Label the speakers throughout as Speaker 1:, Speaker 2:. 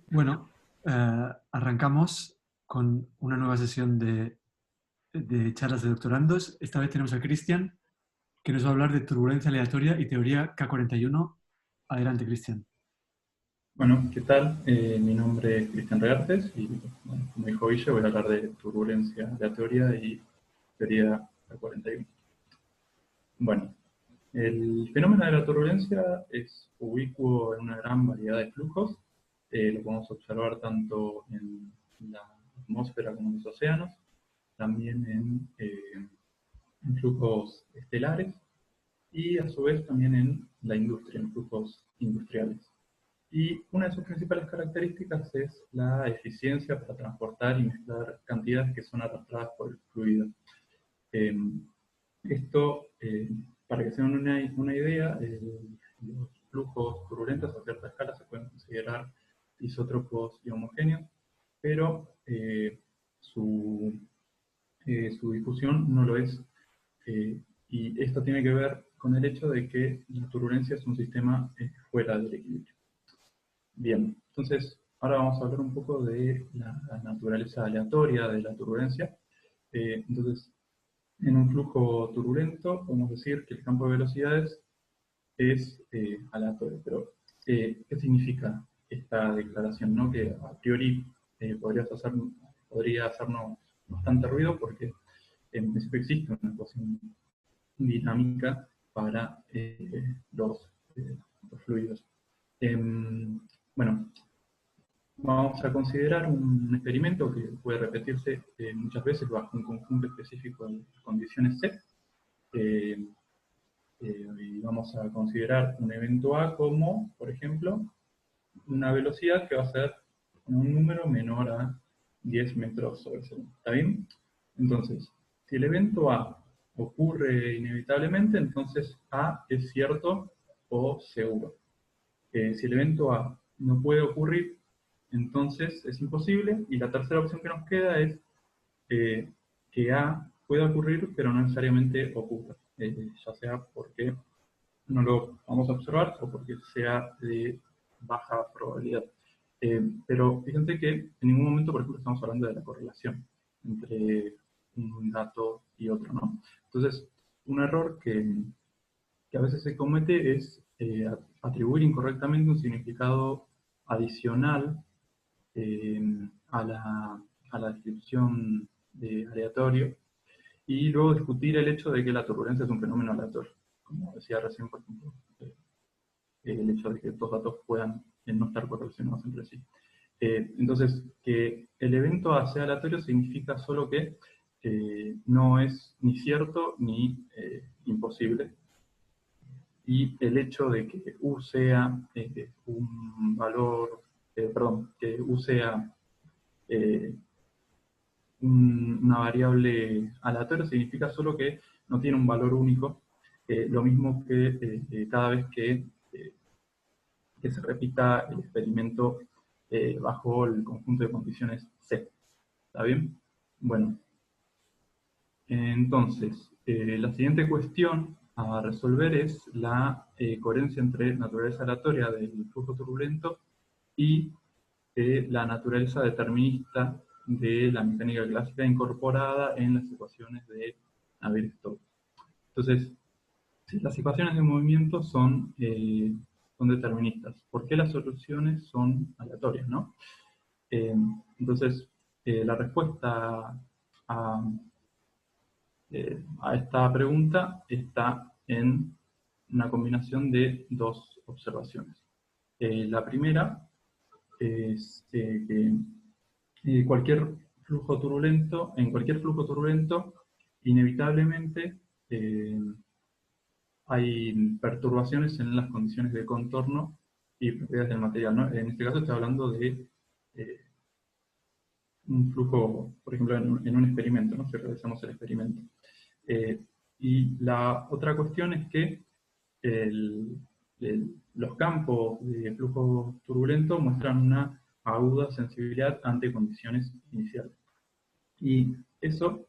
Speaker 1: Bueno, arrancamos con una nueva sesión de charlas de doctorandos. Esta vez tenemos a Cristian, que nos va a hablar de turbulencia aleatoria y teoría K41. Adelante, Cristian.
Speaker 2: Bueno, ¿qué tal? Mi nombre es Cristian Reartes y, bueno, como dijo Guille, voy a hablar de turbulencia aleatoria y teoría K41. Bueno, el fenómeno de la turbulencia es ubicuo en una gran variedad de flujos. Lo podemos observar tanto en la atmósfera como en los océanos, también en flujos estelares y a su vez también en la industria, en flujos industriales. Y una de sus principales características es la eficiencia para transportar y mezclar cantidades que son arrastradas por el fluido. Eh, esto, para que se den una idea, los flujos turbulentos a cierta escala se pueden considerar isótropos y homogéneos, pero su difusión no lo es. Y esto tiene que ver con el hecho de que la turbulencia es un sistema fuera del equilibrio. Bien, entonces ahora vamos a hablar un poco de la naturaleza aleatoria de la turbulencia. Entonces, en un flujo turbulento podemos decir que el campo de velocidades es aleatorio. Pero, ¿qué significa esta declaración? ¿No? Que a priori podría hacernos bastante ruido porque en principio existe una ecuación dinámica para los fluidos. Bueno, vamos a considerar un experimento que puede repetirse muchas veces bajo un conjunto específico de condiciones C. Y vamos a considerar un evento A como, por ejemplo, una velocidad que va a ser un número menor a 10 metros sobre segundo. ¿Está bien? Entonces, si el evento A ocurre inevitablemente, entonces A es cierto o seguro. Si el evento A no puede ocurrir, entonces es imposible. Y la tercera opción que nos queda es que A pueda ocurrir, pero no necesariamente ocurra. Ya sea porque no lo vamos a observar o porque sea de baja probabilidad. Pero fíjense que en ningún momento, por ejemplo, estamos hablando de la correlación entre un dato y otro, ¿no? Entonces, un error que a veces se comete es atribuir incorrectamente un significado adicional eh, a, la descripción de aleatorio y luego discutir el hecho de que la turbulencia es un fenómeno aleatorio. Como decía recién, por ejemplo, el hecho de que dos datos puedan no estar correlacionados entre sí. Entonces, que el evento A sea aleatorio significa solo que no es ni cierto ni imposible. Y el hecho de que U sea un valor, perdón, que U sea eh, una variable aleatoria significa solo que no tiene un valor único, lo mismo que cada vez que se repita el experimento bajo el conjunto de condiciones C. ¿Está bien? Bueno, entonces, la siguiente cuestión a resolver es la coherencia entre naturaleza aleatoria del flujo turbulento y la naturaleza determinista de la mecánica clásica incorporada en las ecuaciones de Navier-Stokes. Entonces, si las ecuaciones de movimiento son deterministas, ¿por qué las soluciones son aleatorias, no? Entonces, la respuesta a, a esta pregunta está en una combinación de dos observaciones. La primera es que cualquier flujo turbulento, en cualquier flujo turbulento, inevitablemente hay perturbaciones en las condiciones de contorno y propiedades del material, ¿no? En este caso estoy hablando de un flujo, por ejemplo, en un experimento, ¿no? Si realizamos el experimento. Y la otra cuestión es que los campos de flujo turbulento muestran una aguda sensibilidad ante condiciones iniciales. Y eso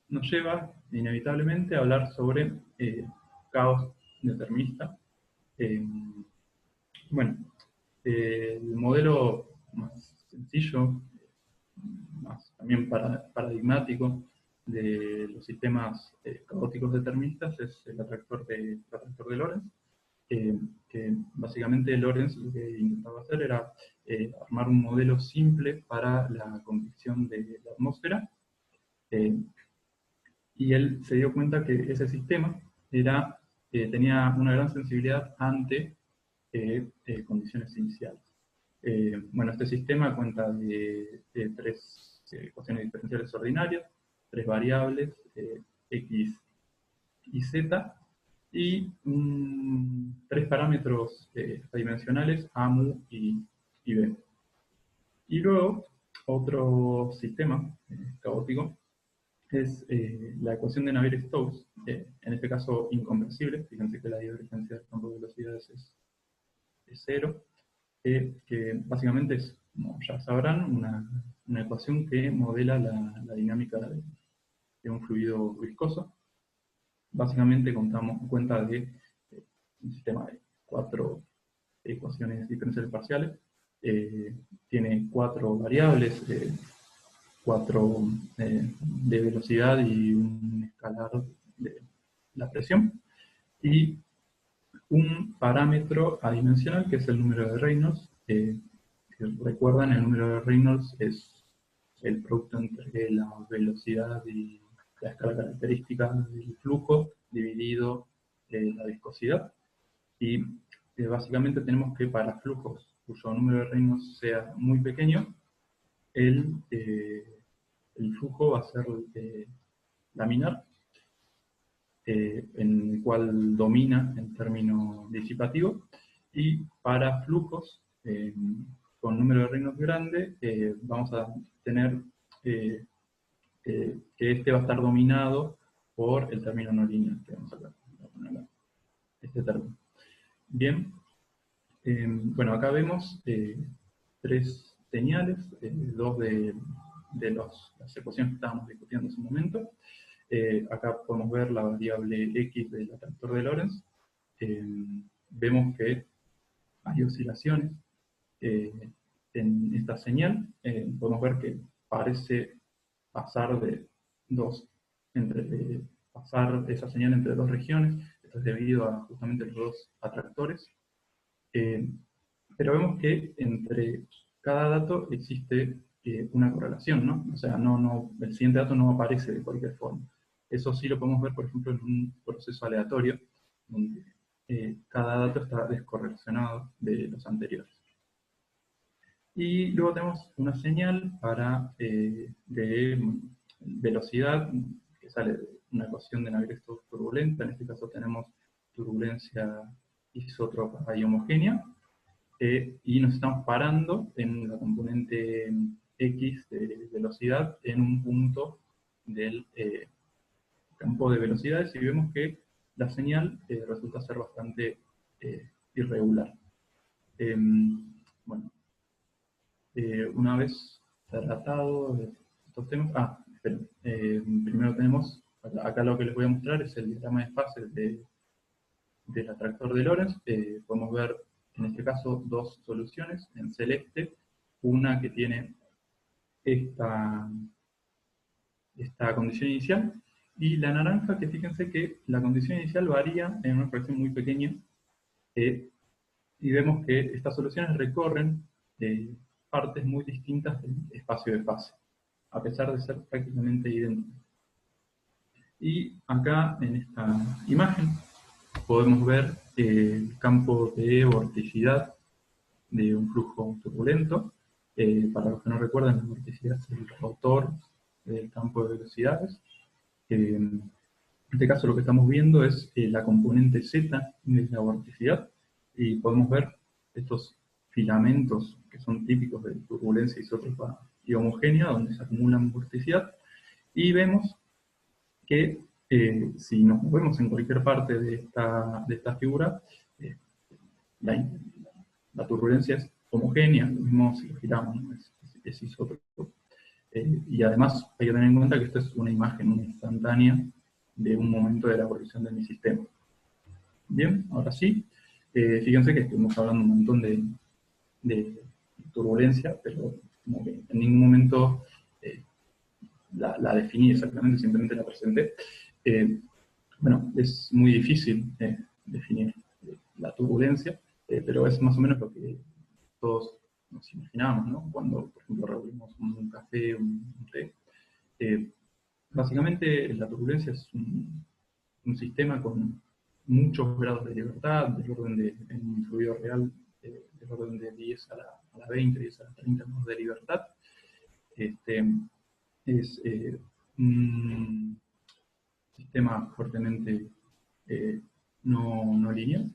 Speaker 2: nos lleva inevitablemente a hablar sobre caos determinista. Bueno, el modelo sencillo, más también paradigmático de los sistemas caóticos deterministas es el atractor de Lorentz, que básicamente Lorentz lo que intentaba hacer era armar un modelo simple para la convección de la atmósfera, y él se dio cuenta que ese sistema tenía una gran sensibilidad ante condiciones iniciales. Bueno, este sistema cuenta de tres ecuaciones diferenciales ordinarias, tres variables, x y z, y tres parámetros adimensionales, a, mu y b. Y luego, otro sistema caótico es la ecuación de Navier-Stokes, en este caso incompresible. Fíjense que la divergencia del campo de velocidades es cero, que básicamente es, como ya sabrán, una ecuación que modela la dinámica de un fluido viscoso. Básicamente cuenta de un sistema de cuatro ecuaciones diferenciales parciales, tiene cuatro variables, cuatro de velocidad y un escalar de la presión, y un parámetro adimensional que es el número de Reynolds. Si recuerdan, el número de Reynolds es el producto entre la velocidad y la escala característica del flujo dividido la viscosidad. Y básicamente tenemos que para flujos cuyo número de Reynolds sea muy pequeño, el flujo va a ser laminar, en el cual domina el término disipativo, y para flujos con número de Reynolds grande vamos a tener que este va a estar dominado por el término no lineal, que vamos a poner acá, este término. Bien, bueno, acá vemos tres señales, dos de las ecuaciones que estábamos discutiendo en ese momento. Acá podemos ver la variable x del atractor de Lorentz. Vemos que hay oscilaciones en esta señal. Podemos ver que parece pasar pasar esa señal entre dos regiones. Esto es debido a justamente los dos atractores. Pero vemos que entre cada dato existe una correlación, ¿no? O sea, el siguiente dato no aparece de cualquier forma. Eso sí lo podemos ver, por ejemplo, en un proceso aleatorio, donde cada dato está descorrelacionado de los anteriores. Y luego tenemos una señal de velocidad, que sale de una ecuación de Navier-Stokes turbulenta. En este caso tenemos turbulencia isótropa y homogénea, y nos estamos parando en la componente x de velocidad en un punto del campo de velocidades, y vemos que la señal resulta ser bastante irregular. Bueno, una vez tratado estos temas, esperen, primero tenemos, acá lo que les voy a mostrar es el diagrama de fases del atractor de Lorentz. Podemos ver en este caso dos soluciones, en celeste, una que tiene esta condición inicial, y la naranja, que fíjense que la condición inicial varía en una fracción muy pequeña, y vemos que estas soluciones recorren partes muy distintas del espacio de fase, a pesar de ser prácticamente idénticas. Y acá, en esta imagen, podemos ver el campo de vorticidad de un flujo turbulento. Para los que no recuerdan, la vorticidad es el rotor del campo de velocidades. En este caso lo que estamos viendo es la componente Z de la vorticidad, y podemos ver estos filamentos que son típicos de turbulencia isótropa y homogénea, donde se acumulan vorticidad, y vemos que si nos movemos en cualquier parte de esta figura, la turbulencia es homogénea, lo mismo si lo giramos, ¿no? es isótropo. Y además hay que tener en cuenta que esto es una imagen, una instantánea de un momento de la evolución de mi sistema. Bien, ahora sí, fíjense que estuvimos hablando un montón de turbulencia, pero como que en ningún momento la definí exactamente, simplemente la presenté. Bueno, es muy difícil definir la turbulencia, pero es más o menos lo que todos nos imaginamos, ¿no? Cuando, por ejemplo, revolvemos un café, un té. Básicamente, la turbulencia es un sistema con muchos grados de libertad, del orden de, en un fluido real, del orden de 10 a la 20, 10 a la 30 grados de libertad. Este, es un sistema fuertemente no lineal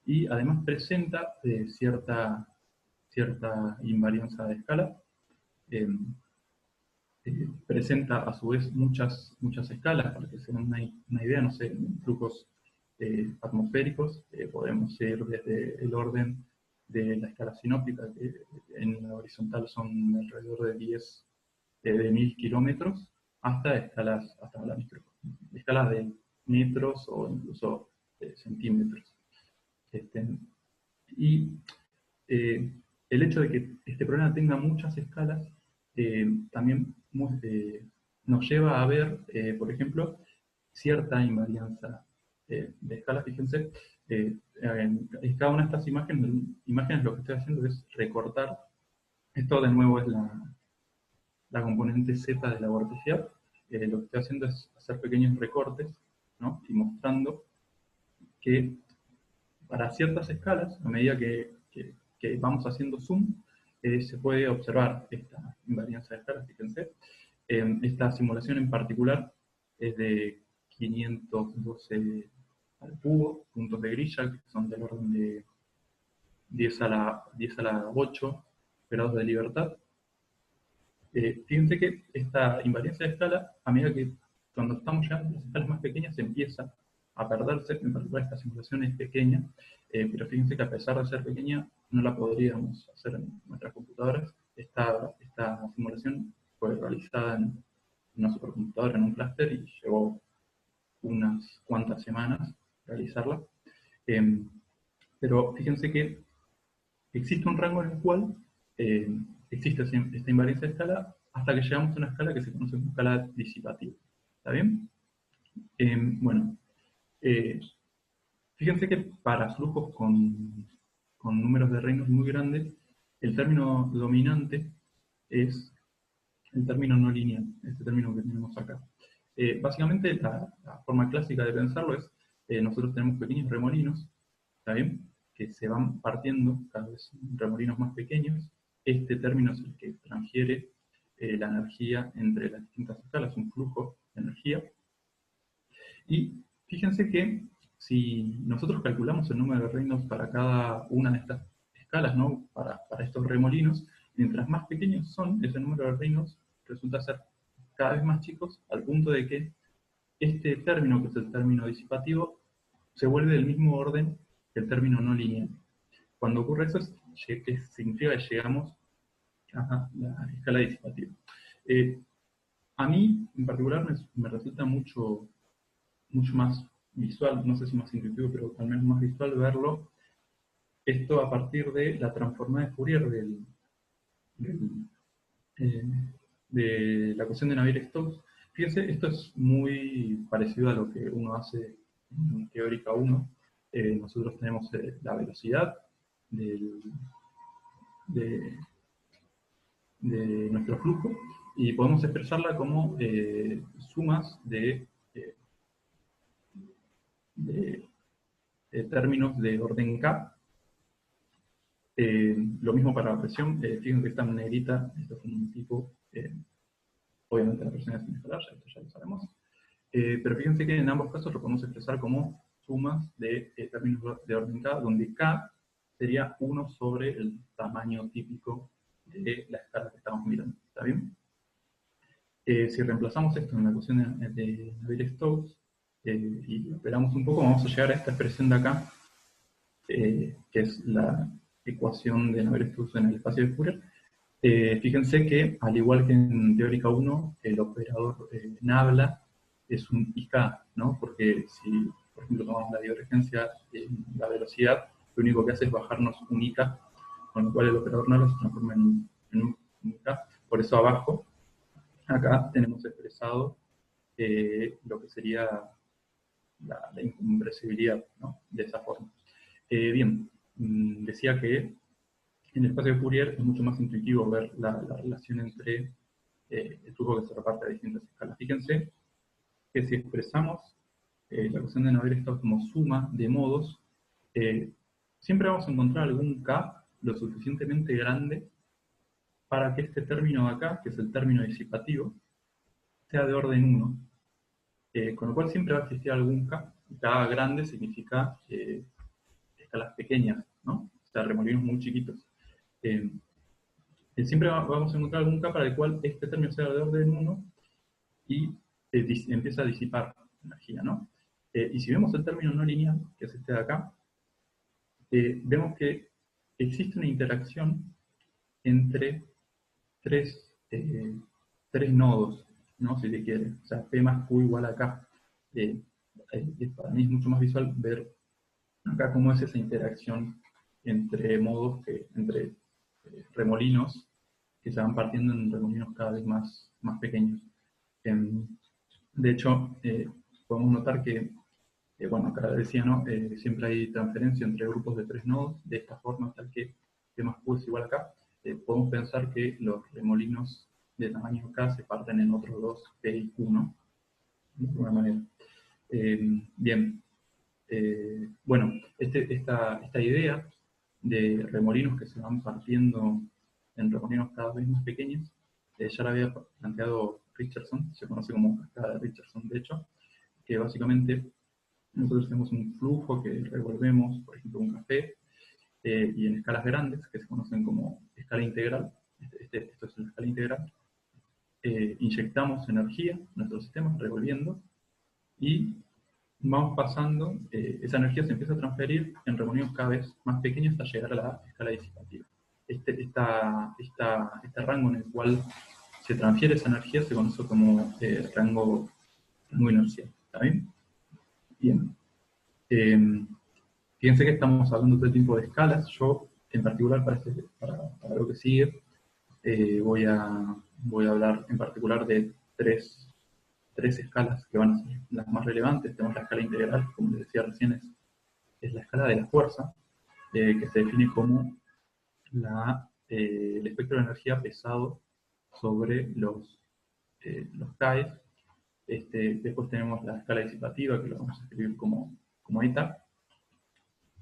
Speaker 2: y además presenta cierta invarianza de escala. Presenta a su vez muchas escalas, para que se den una idea, no sé, en flujos atmosféricos podemos ir desde el orden de la escala sinóptica, que en la horizontal son alrededor de 10 de 1000 kilómetros, hasta escalas de metros o incluso centímetros. Y el hecho de que este problema tenga muchas escalas también nos lleva a ver, por ejemplo, cierta invarianza de escalas. Fíjense, en cada una de estas imágenes lo que estoy haciendo es recortar. Esto de nuevo es la componente Z de la vorticidad. Lo que estoy haciendo es hacer pequeños recortes, ¿no? Y mostrando que para ciertas escalas, a medida que vamos haciendo zoom, se puede observar esta invarianza de escalas. Fíjense, esta simulación en particular es de 512 al cubo, puntos de grilla, que son del orden de 10 a la 8 grados de libertad. Fíjense que esta invariancia de escala, a medida que cuando estamos llegando a las escalas más pequeñas, empieza a perderse. En particular esta simulación es pequeña, pero fíjense que a pesar de ser pequeña, no la podríamos hacer en nuestras computadoras. Esta simulación fue realizada en una supercomputadora, en un clúster, y llevó unas cuantas semanas realizarla. Pero fíjense que existe un rango en el cual existe esta invariancia de escala hasta que llegamos a una escala que se conoce como escala disipativa. ¿Está bien? Bueno, fíjense que para flujos con números de reinos muy grandes, el término dominante es el término no lineal, este término que tenemos acá. Básicamente la forma clásica de pensarlo es, nosotros tenemos pequeños remolinos, ¿está bien?, que se van partiendo cada vez en remolinos más pequeños. Este término es el que transfiere la energía entre las distintas escalas, un flujo de energía. Y fíjense que si nosotros calculamos el número de reinos para cada una de estas escalas, ¿no?, para estos remolinos, mientras más pequeños son, ese número de reinos resulta ser cada vez más chicos, al punto de que este término, que es el término disipativo, se vuelve del mismo orden que el término no lineal. Cuando ocurre eso, significa que llegamos a la escala disipativa. A mí, en particular, me resulta mucho más visual, no sé si más intuitivo, pero al menos más visual verlo, esto a partir de la transformada de Fourier de la ecuación de Navier-Stokes. Fíjense, esto es muy parecido a lo que uno hace en teórica 1. Nosotros tenemos la velocidad de nuestro flujo y podemos expresarla como sumas de términos de orden K. Lo mismo para la presión. Fíjense que esta negrita, esto es un tipo, obviamente la presión es inescalar, esto ya lo sabemos. Pero fíjense que en ambos casos lo podemos expresar como sumas de términos de orden K, donde K sería 1 sobre el tamaño típico de la escala que estamos mirando. ¿Está bien? Si reemplazamos esto en la ecuación de Navier-Stokes y operamos un poco, vamos a llegar a esta expresión de acá, que es la ecuación de Navier-Stokes en el espacio de Fourier. Fíjense que, al igual que en teórica 1, el operador nabla es un IK, ¿no? Porque si, por ejemplo, tomamos la divergencia en la velocidad, lo único que hace es bajarnos un IK, con lo cual el operador nabla se transforma en un K. Por eso abajo, acá tenemos expresado lo que sería la incompresibilidad, ¿no? De esa forma. Bien, decía que en el espacio de Fourier es mucho más intuitivo ver la relación entre el flujo que se reparte a distintas escalas. Fíjense que si expresamos la ecuación de Navier-Stokes como suma de modos, siempre vamos a encontrar algún K lo suficientemente grande para que este término de acá, que es el término disipativo, sea de orden 1. Con lo cual siempre va a existir algún K. K grande significa escalas pequeñas, ¿no? O sea, remolinos muy chiquitos. Siempre vamos a encontrar algún K para el cual este término sea de orden 1 y empieza a disipar energía, ¿no? Y si vemos el término no lineal, que es este de acá, vemos que existe una interacción entre tres nodos, ¿no? Si se quiere. O sea, P más Q igual a K. Para mí es mucho más visual ver acá cómo es esa interacción entre modos, entre remolinos que se van partiendo en remolinos cada vez más pequeños. De hecho, podemos notar que, bueno, acá decía, ¿no? Siempre hay transferencia entre grupos de 3 nodos, de esta forma, tal que P más Q es igual a K. Podemos pensar que los remolinos de tamaño K se parten en otros dos P y Q, ¿no? De alguna manera. Bien. Bueno, esta idea de remolinos que se van partiendo en remolinos cada vez más pequeños, ya la había planteado Richardson, se conoce como cascada de Richardson, de hecho, que básicamente nosotros tenemos un flujo que revolvemos, por ejemplo, un café, y en escalas grandes, que se conocen como escala integral, esto es la escala integral, inyectamos energía en nuestro sistema, revolviendo, y vamos pasando, esa energía se empieza a transferir en remolinos cada vez más pequeños hasta llegar a la escala disipativa. Este rango en el cual se transfiere esa energía se conoce como rango inercial. ¿Está bien? Bien. Fíjense que estamos hablando de todo tipo de escalas. Yo, en particular, para lo que sigue, voy a hablar en particular de tres escalas que van a ser las más relevantes. Tenemos la escala integral, como les decía recién, es la escala de la fuerza, que se define como el espectro de energía pesado sobre los KEs. Después tenemos la escala disipativa, que lo vamos a escribir como eta.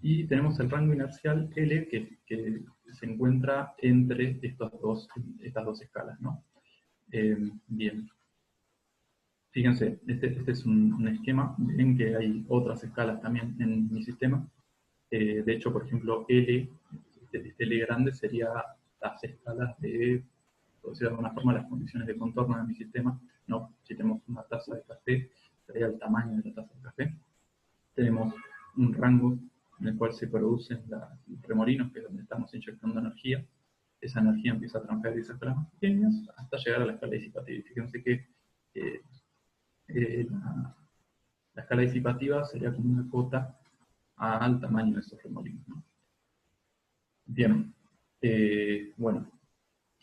Speaker 2: Y tenemos el rango inercial L, que se encuentra entre estas dos escalas, ¿no? Bien. Fíjense, este es un esquema. Ven que hay otras escalas también en mi sistema. De hecho, por ejemplo, L, este L grande sería las escalas de, por decirlo de alguna forma, las condiciones de contorno de mi sistema, ¿no? Si tenemos una taza de café, sería el tamaño de la taza de café. Tenemos un rango en el cual se producen los remolinos, que es donde estamos inyectando energía. Esa energía empieza a transferirse a escalas más pequeñas hasta llegar a la escala disipativa. Fíjense que la escala disipativa sería como una cota al tamaño de esos remolinos, ¿no? Bien, bueno,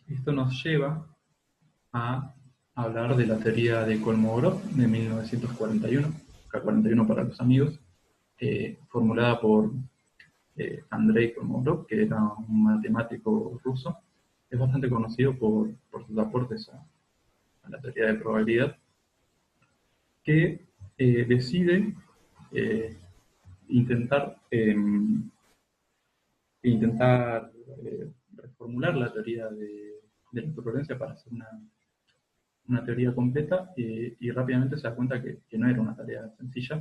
Speaker 2: esto nos lleva a hablar de la teoría de Kolmogorov de 1941, K41 para los amigos, formulada por Andrei Kolmogorov, que era un matemático ruso. Es bastante conocido por sus aportes a la teoría de probabilidad, que decide intentar reformular la teoría de la turbulencia para hacer una teoría completa, y rápidamente se da cuenta que no era una tarea sencilla,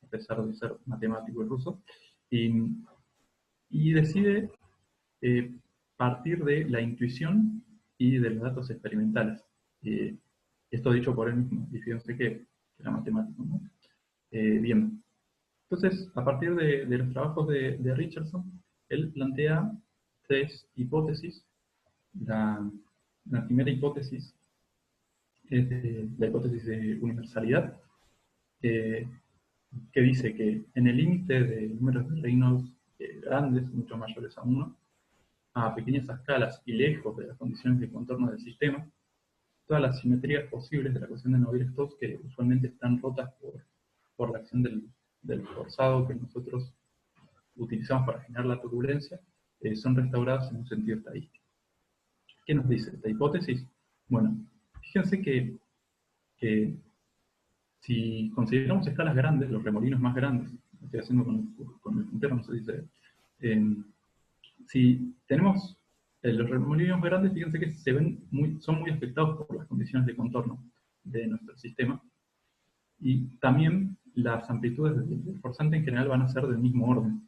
Speaker 2: a pesar de ser matemático y ruso, y decide partir de la intuición y de los datos experimentales. Esto dicho por él mismo, y fíjense que era matemático, ¿no? Bien. Entonces, a partir de los trabajos de Richardson, él plantea tres hipótesis. La primera hipótesis es la hipótesis de universalidad, que dice que en el límite de números de Reynolds grandes, mucho mayores a 1, a pequeñas escalas y lejos de las condiciones de contorno del sistema, todas las simetrías posibles de la ecuación de Navier-Stokes, que usualmente están rotas por la acción del forzado que nosotros utilizamos para generar la turbulencia, son restauradas en un sentido estadístico. ¿Qué nos dice esta hipótesis? Bueno, fíjense que si consideramos escalas grandes, los remolinos más grandes, lo estoy haciendo con el puntero, no sé si se ve, si tenemos los remolinos grandes, fíjense que son muy afectados por las condiciones de contorno de nuestro sistema, y también las amplitudes del forzante en general van a ser del mismo orden.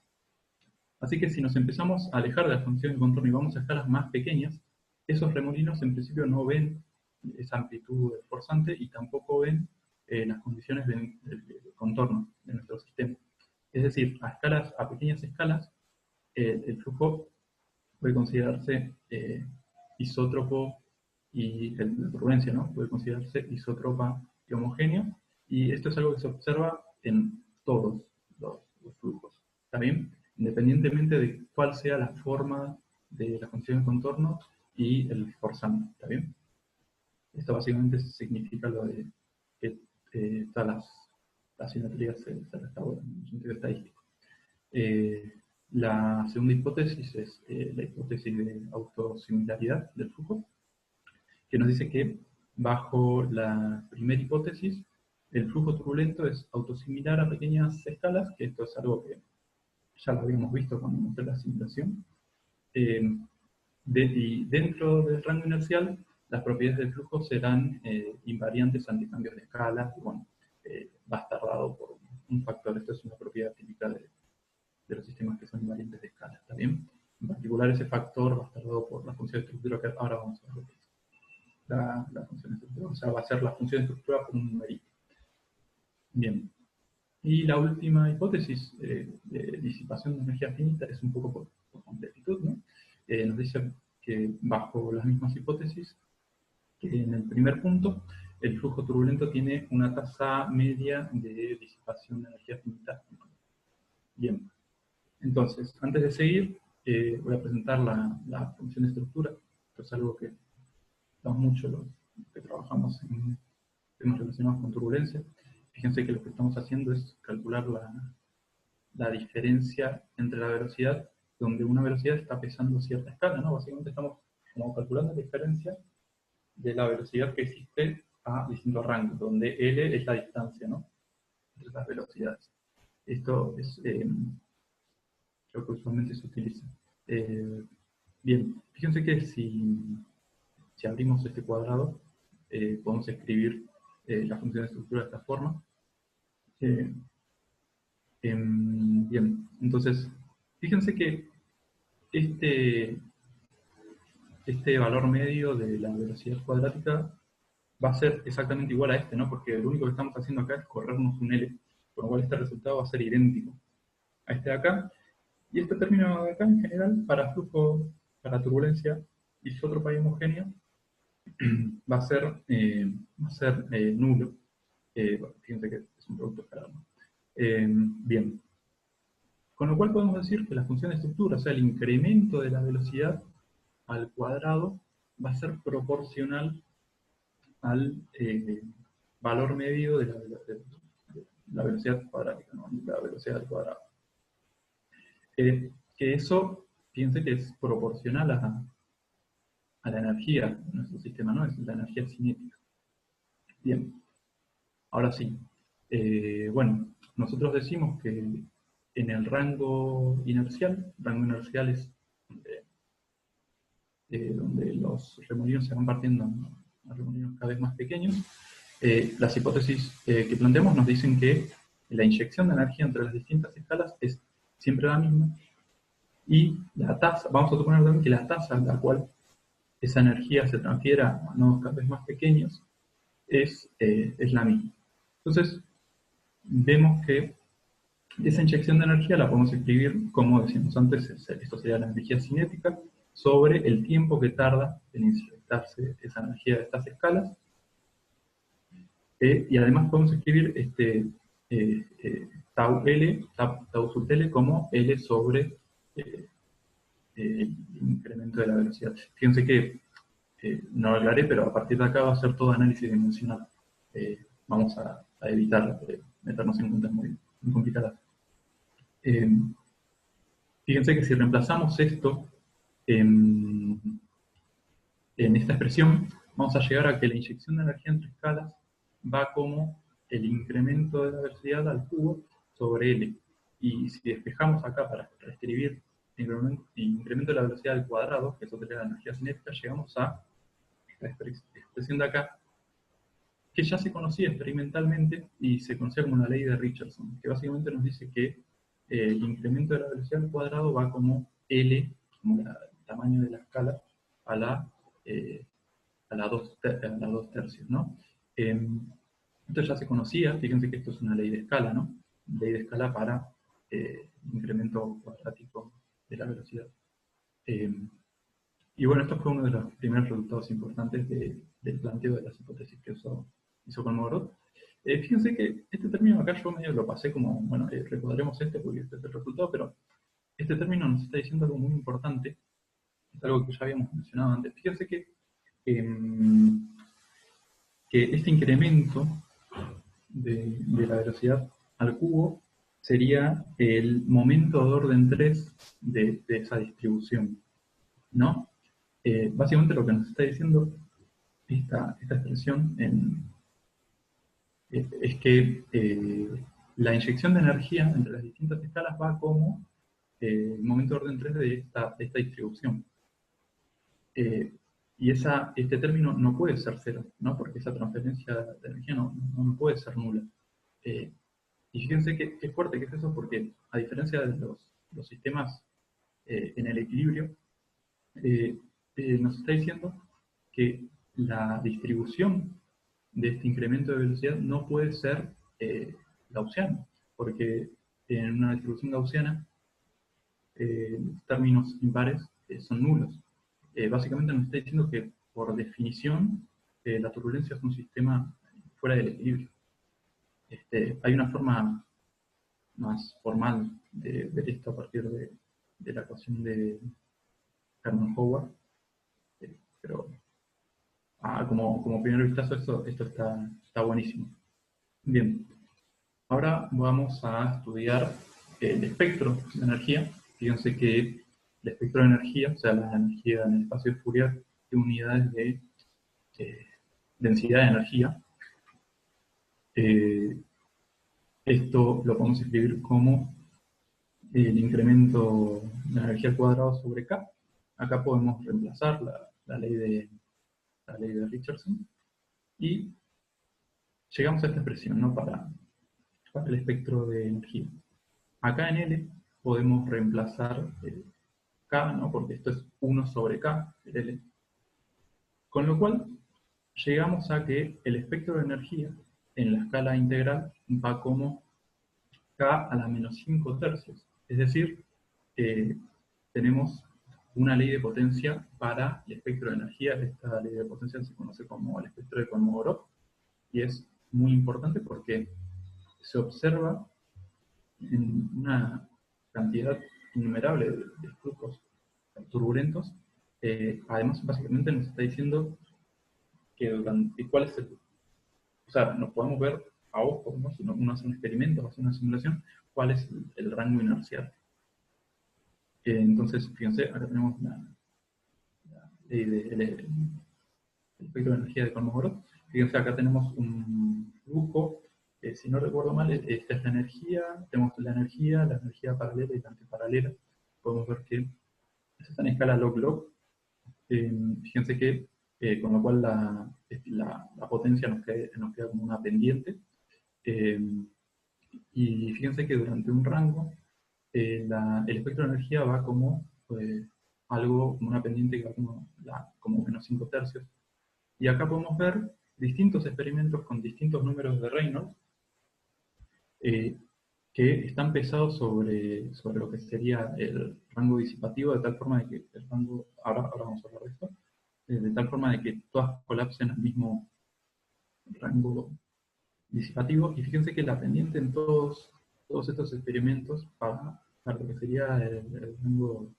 Speaker 2: Así que si nos empezamos a alejar de las condiciones de contorno y vamos a escalas más pequeñas, esos remolinos en principio no ven esa amplitud del forzante y tampoco ven las condiciones del contorno de nuestro sistema. Es decir, a pequeñas escalas, el flujo puede considerarse isótropo, y la turbulencia, ¿no?, puede considerarse isótropa y homogéneo, y esto es algo que se observa en todos los flujos, ¿está bien? Independientemente de cuál sea la forma de las condiciones de contorno y el forzante, ¿está bien? Esto básicamente significa lo de que todas las simetrías se restauran en un sentido estadístico. La segunda hipótesis es la hipótesis de autosimilaridad del flujo, que nos dice que bajo la primera hipótesis el flujo turbulento es autosimilar a pequeñas escalas, que esto es algo que ya lo habíamos visto cuando mostré la simulación. Y dentro del rango inercial, las propiedades del flujo serán invariantes ante cambios de escala, y bueno, bastardado por un factor. Esto es una propiedad típica de los sistemas que son invariantes de escala, ¿está bien? En particular, ese factor bastardado por la función de estructura, que ahora vamos a ver lo que es la función de estructura. O sea, va a ser la función de estructura por un numerito. Bien. Y la última hipótesis de disipación de energía finita es un poco por completitud, ¿no? Nos dice que bajo las mismas hipótesis, que en el primer punto, el flujo turbulento tiene una tasa media de disipación de energía finita. Bien. Entonces, antes de seguir, voy a presentar la función de estructura. Esto es algo que usamos mucho los que trabajamos en temas relacionados con turbulencia. Fíjense que lo que estamos haciendo es calcular la diferencia entre la velocidad, donde una velocidad está pesando cierta escala, ¿no? Básicamente estamos como calculando la diferencia de la velocidad que existe a distintos rangos, donde L es la distancia, ¿no?, entre las velocidades. Esto es lo que usualmente se utiliza. Bien, fíjense que si abrimos este cuadrado, podemos escribir la función de estructura de esta forma. Bien, entonces, fíjense que este valor medio de la velocidad cuadrática va a ser exactamente igual a este, ¿no? Porque lo único que estamos haciendo acá es corrernos un L, con lo cual este resultado va a ser idéntico a este de acá. Y este término de acá, en general, para flujo, para turbulencia isótropa y homogénea, va a ser nulo. Fíjense que es un producto escalar, ¿no? Bien. Con lo cual podemos decir que la función de estructura, o sea, el incremento de la velocidad al cuadrado, va a ser proporcional al valor medio de la velocidad cuadrática, ¿no?, la velocidad al cuadrado. Que eso, fíjense que es proporcional a la energía de nuestro sistema, ¿no? Es la energía cinética. Bien, ahora sí. Bueno, nosotros decimos que en el rango inercial es donde los remolinos se van partiendo a remolinos cada vez más pequeños. Las hipótesis que planteamos nos dicen que la inyección de energía entre las distintas escalas es siempre la misma, y la tasa, vamos a suponer también que la tasa a la cual esa energía se transfiere a nodos cada vez más pequeños es la misma. Entonces, vemos que esa inyección de energía la podemos escribir, como decíamos antes, esto sería la energía cinética, sobre el tiempo que tarda en inyectarse esa energía de estas escalas. Y además podemos escribir tau L, tau sub L, como L sobre el incremento de la velocidad. Fíjense que, no lo aclaré, pero a partir de acá va a ser todo análisis dimensional. Vamos a evitar meternos en cuentas muy complicadas. Fíjense que si reemplazamos esto en esta expresión, vamos a llegar a que la inyección de energía entre escalas va como el incremento de la velocidad al cubo sobre L. Y si despejamos acá para reescribir el incremento de la velocidad al cuadrado, que eso sería la energía cinética, llegamos a esta expresión de acá, que ya se conocía experimentalmente y se conocía como la ley de Richardson, que básicamente nos dice que el incremento de la velocidad al cuadrado va como L, como el tamaño de la escala, a la, a la 2 tercios, ¿no? Esto ya se conocía, fíjense que esto es una ley de escala, ¿no? Ley de escala para incremento cuadrático de la velocidad. Y bueno, esto fue uno de los primeros resultados importantes del planteo de las hipótesis que hizo Kolmogorov. Fíjense que este término acá yo medio lo pasé como, bueno, recordaremos este porque este es el resultado, pero este término nos está diciendo algo muy importante, es algo que ya habíamos mencionado antes. Fíjense que este incremento de la velocidad al cubo sería el momento de orden 3 de esa distribución, ¿no? Básicamente lo que nos está diciendo esta expresión es que la inyección de energía entre las distintas escalas va como el momento de orden 3 de esta distribución. Y este término no puede ser cero, ¿no? Porque esa transferencia de energía no puede ser nula. Y fíjense qué fuerte que es eso, porque a diferencia de los sistemas en el equilibrio, nos está diciendo que la distribución de este incremento de velocidad no puede ser gaussiana, porque en una distribución gaussiana términos impares son nulos. Básicamente nos está diciendo que, por definición, la turbulencia es un sistema fuera del equilibrio. Hay una forma más formal de ver esto a partir de la ecuación de Hermann Howard, pero como primer vistazo esto está buenísimo. Bien, ahora vamos a estudiar el espectro de energía. Fíjense que el espectro de energía, o sea, la energía en el espacio de Fourier, tiene unidades de densidad de energía. Esto lo podemos escribir como el incremento de la energía al cuadrado sobre K. Acá podemos reemplazar la ley de Richardson y llegamos a esta expresión, ¿no? para el espectro de energía. Acá en L podemos reemplazar K, ¿no? Porque esto es 1 sobre K, el L. Con lo cual, llegamos a que el espectro de energía en la escala integral va como K a la menos 5 tercios. Es decir, tenemos una ley de potencia para el espectro de energía. Esta ley de potencia se conoce como el espectro de Kolmogorov y es muy importante porque se observa en una cantidad innumerable de flujos turbulentos. Además, básicamente nos está diciendo que cuál es o sea, nos podemos ver a ojo, ¿no? Si uno hace un experimento, hace una simulación, cuál es el rango inercial. Entonces, fíjense, acá tenemos el espectro de energía de Kolmogorov. Fíjense, acá tenemos un flujo, si no recuerdo mal, esta es la energía, tenemos la energía paralela y la antiparalela. Podemos ver que está en escala log-log. Fíjense que, con lo cual la potencia nos queda como una pendiente. Y fíjense que durante un rango, el espectro de energía va como como una pendiente que va como menos 5 tercios. Y acá podemos ver distintos experimentos con distintos números de Reynolds que están pesados sobre lo que sería el rango disipativo, de tal forma de que el rango, ahora vamos a hablar de esto, de tal forma de que todas colapsen al mismo rango disipativo. Y fíjense que la pendiente en todos estos experimentos para lo que sería el rango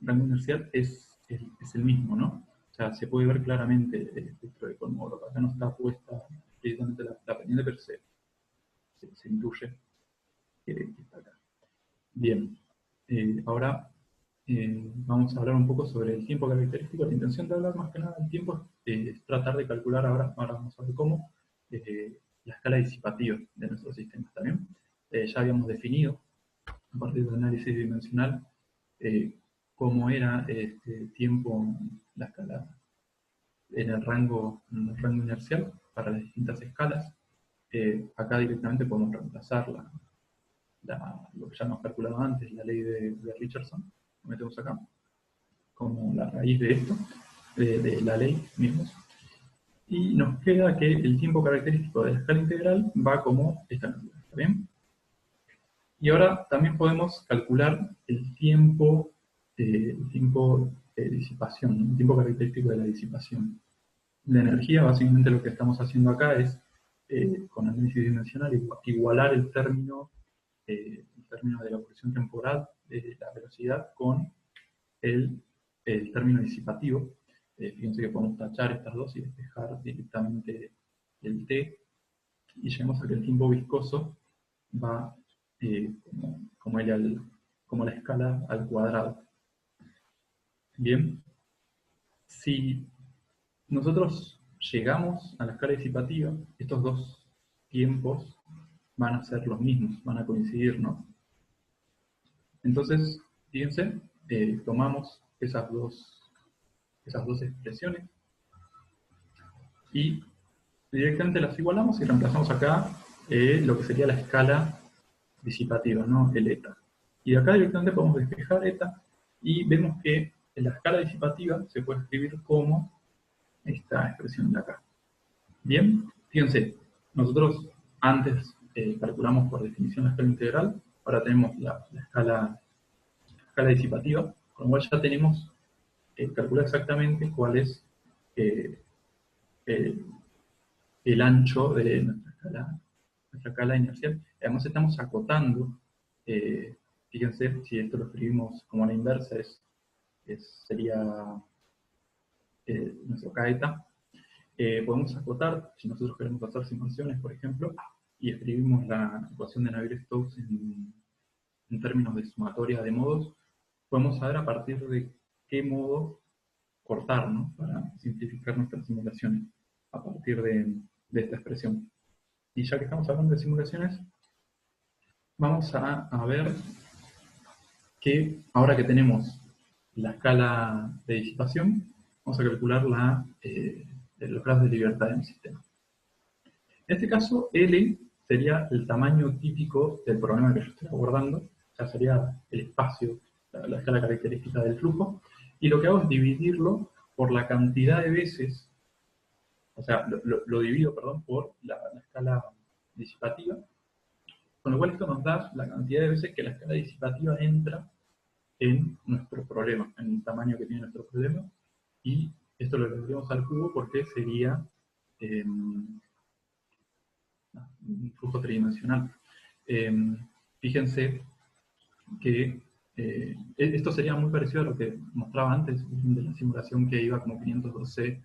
Speaker 2: rango inercial es el mismo, ¿no? O sea, se puede ver claramente el espectro de Kolmogorov. Acá no está puesta precisamente la pendiente, pero se intuye que está acá. Bien, ahora vamos a hablar un poco sobre el tiempo característico. La intención de hablar más que nada del tiempo es tratar de calcular, ahora vamos a ver cómo, la escala disipativa de nuestro sistema. ¿También? Ya habíamos definido, a partir del análisis dimensional, cómo era este tiempo, la escala en el rango inercial para las distintas escalas. Acá directamente podemos reemplazar lo que ya hemos calculado antes, la ley de Richardson, lo metemos acá, como la raíz de esto, de la ley mismos. Y nos queda que el tiempo característico de la escala integral va como esta cantidad, ¿está bien? Y ahora también podemos calcular el tiempo de disipación, el tiempo característico de la disipación. La energía, básicamente lo que estamos haciendo acá es, con análisis dimensional, igualar el término de la evolución temporal de la velocidad con el término disipativo. Fíjense que podemos tachar estas dos y despejar directamente el t, y llegamos a que el tiempo viscoso va como la escala al cuadrado. Bien, si nosotros llegamos a la escala disipativa, estos dos tiempos van a ser los mismos, van a coincidir, ¿no? Entonces, fíjense, tomamos esas dos expresiones y directamente las igualamos y reemplazamos acá lo que sería la escala disipativa, ¿no? El eta. Y de acá directamente podemos despejar eta y vemos que en la escala disipativa se puede escribir como esta expresión de acá. Bien, fíjense, nosotros antes calculamos por definición la escala integral, ahora tenemos la escala disipativa, con lo cual ya tenemos calcular exactamente cuál es eh, el ancho de nuestra escala inercial. Además estamos acotando, fíjense, si esto lo escribimos como a la inversa, sería nuestro keta. Podemos acotar, si nosotros queremos hacer simulaciones, por ejemplo, y escribimos la ecuación de Navier-Stokes en términos de sumatoria de modos, podemos saber a partir de qué modo cortar, ¿no? Para simplificar nuestras simulaciones a partir de esta expresión. Y ya que estamos hablando de simulaciones, vamos a ver que ahora que tenemos la escala de disipación, vamos a calcular los grados de libertad en el sistema. En este caso, L sería el tamaño típico del problema que yo estoy abordando, o sea, sería el espacio, la escala característica del flujo, y lo que hago es dividirlo por la cantidad de veces, o sea, lo divido, perdón, por la escala disipativa, con lo cual esto nos da la cantidad de veces que la escala disipativa entra en nuestro problema, en el tamaño que tiene nuestro problema, y esto lo elevaríamos al cubo porque sería un flujo tridimensional. Fíjense que esto sería muy parecido a lo que mostraba antes de la simulación que iba como 512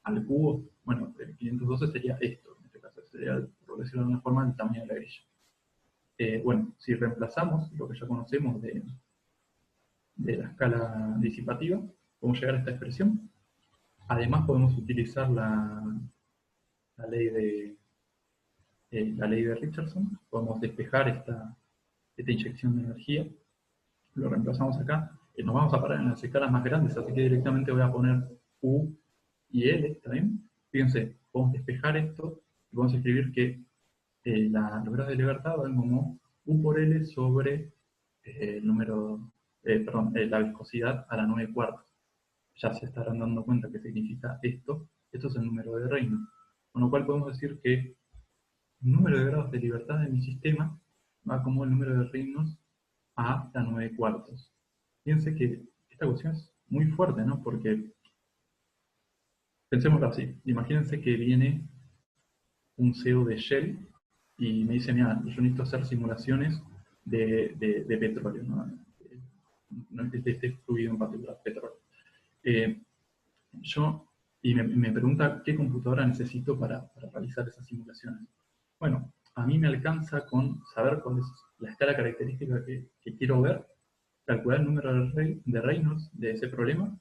Speaker 2: al cubo. Bueno, el 512 sería esto, en este caso, sería, por decirlo de alguna forma, el tamaño de la grilla. Bueno, si reemplazamos lo que ya conocemos de la escala disipativa, podemos llegar a esta expresión. Además podemos utilizar la ley de Richardson, podemos despejar esta inyección de energía, lo reemplazamos acá, nos vamos a parar en las escalas más grandes, así que directamente voy a poner U y L, ¿está bien? Fíjense, podemos despejar esto y podemos escribir que los grados de libertad van como U por L sobre el número, la viscosidad a la 9 cuartos. Ya se estarán dando cuenta que significa esto. Esto es el número de Reynolds. Con lo cual podemos decir que el número de grados de libertad de mi sistema va como el número de Reynolds a la 9 cuartos. Fíjense que esta cuestión es muy fuerte, ¿no? Porque pensémoslo así. Imagínense que viene un CEO de Shell y me dice, mira, yo necesito hacer simulaciones de petróleo, ¿no? no es de este fluido en particular, petróleo. Me pregunta qué computadora necesito para realizar esas simulaciones. Bueno, a mí me alcanza con saber cuál es la escala característica que quiero ver, calcular el número de Reynolds de ese problema,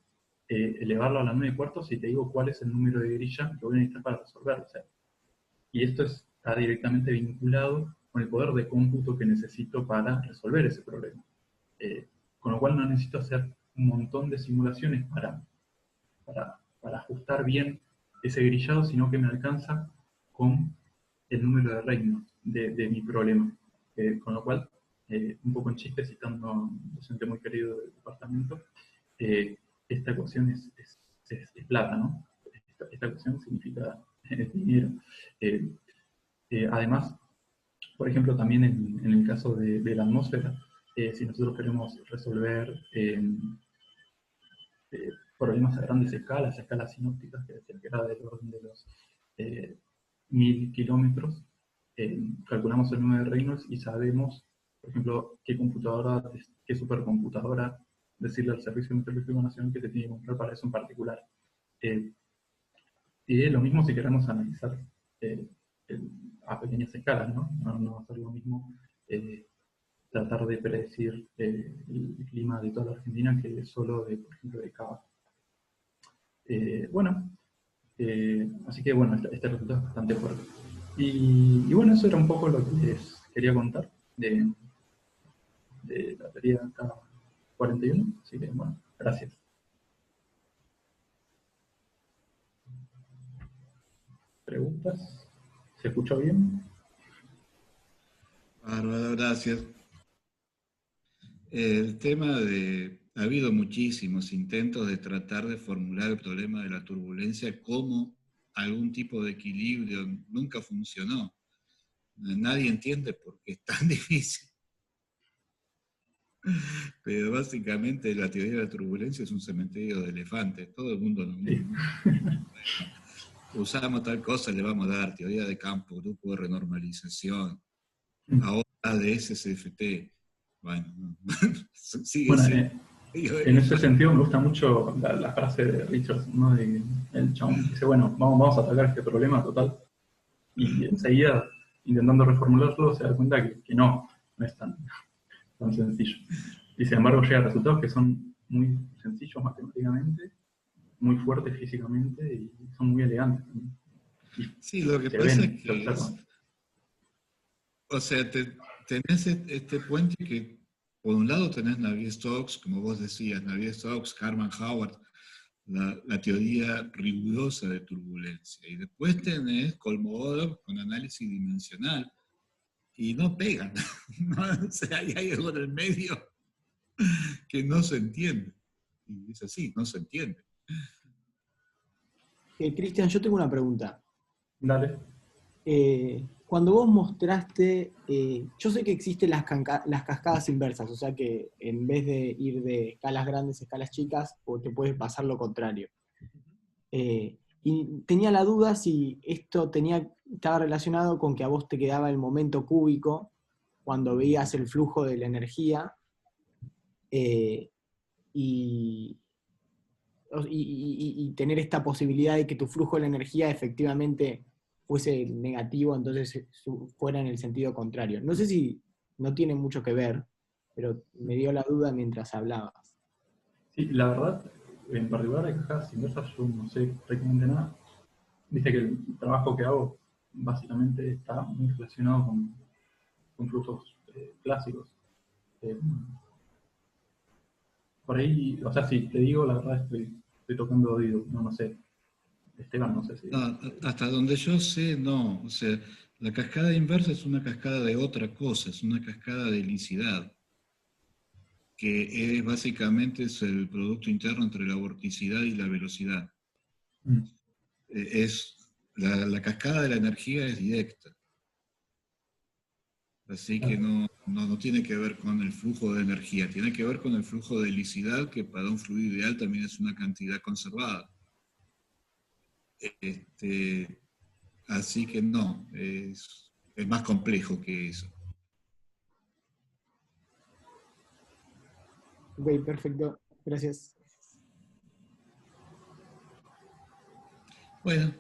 Speaker 2: elevarlo a la 9 cuartos y te digo cuál es el número de grilla que voy a necesitar para resolverlo. O sea, y esto está directamente vinculado con el poder de cómputo que necesito para resolver ese problema. Con lo cual no necesito hacer un montón de simulaciones para ajustar bien ese grillado, sino que me alcanza con el número de Reynolds de mi problema. Con lo cual, un poco en chiste, citando a un docente muy querido del departamento, esta ecuación es plata, ¿no? Esta ecuación significa dinero. Además, por ejemplo, también en el caso de la atmósfera, si nosotros queremos resolver problemas a grandes escalas sinópticas, que decía que era del orden de los 1000 kilómetros, calculamos el número de Reynolds y sabemos, por ejemplo, qué supercomputadora decirle al Servicio Meteorológico Nacional que se tiene que comprar para eso en particular. Y lo mismo si queremos analizar eh, a pequeñas escalas, ¿no? No va a ser lo mismo tratar de predecir el clima de toda la Argentina que solo de, por ejemplo, de Cava. Bueno, así que bueno, este resultado es bastante fuerte. Y bueno, eso era un poco lo que les quería contar de la teoría K41. Así que bueno, gracias. ¿Preguntas? ¿Se escucha bien?
Speaker 3: Bárbaro, gracias. El tema de... Ha habido muchísimos intentos de tratar de formular el problema de la turbulencia como algún tipo de equilibrio. Nunca funcionó. Nadie entiende por qué es tan difícil. Pero básicamente la teoría de la turbulencia es un cementerio de elefantes. Todo el mundo lo mismo. Sí. Usamos tal cosa, le vamos a dar teoría de campo, grupo de renormalización, ahora de SCFT. Bueno, sigue
Speaker 2: Bueno,
Speaker 3: siendo.
Speaker 2: En ese sentido me gusta mucho la frase de Richard, ¿no? El chabón dice, bueno, vamos a atacar este problema total. Y enseguida, intentando reformularlo, se da cuenta que no es tan sencillo. Y sin embargo llega a resultados que son muy sencillos matemáticamente, muy fuertes físicamente y son muy elegantes.
Speaker 3: Sí, lo que pasa es que o sea, tenés este puente que, por un lado tenés Navier-Stokes, como vos decías, Navier-Stokes, Hermann Howard, la teoría rigurosa de turbulencia. Y después tenés Kolmogorov con análisis dimensional. Y no pegan. ¿No? O sea, hay algo en el medio que no se entiende. Y es así, no se entiende.
Speaker 4: Cristian, yo tengo una pregunta.
Speaker 2: Dale.
Speaker 4: Cuando vos mostraste, yo sé que existen las cascadas inversas, o sea que en vez de ir de escalas grandes a escalas chicas, te puede pasar lo contrario. Y tenía la duda si esto estaba relacionado con que a vos te quedaba el momento cúbico cuando veías el flujo de la energía y tener esta posibilidad de que tu flujo de la energía efectivamente fuese negativo, entonces fuera en el sentido contrario. No sé si no tiene mucho que ver, pero me dio la duda mientras hablabas.
Speaker 2: Sí, la verdad, en particular de cajas inversas yo no sé prácticamente nada. Viste que el trabajo que hago básicamente está muy relacionado con flujos clásicos. Eh, por ahí, o sea, si te digo, la verdad estoy tocando oído, no sé. Esteban, no sé si...
Speaker 3: No, hasta donde yo sé, no. O sea, la cascada inversa es una cascada de otra cosa, es una cascada de helicidad, que es básicamente es el producto interno entre la vorticidad y la velocidad. La cascada de la energía es directa. Así que no tiene que ver con el flujo de energía, tiene que ver con el flujo de helicidad, que para un fluido ideal también es una cantidad conservada. Así que no, es más complejo que eso.
Speaker 4: Ok, perfecto. Gracias.
Speaker 3: Bueno,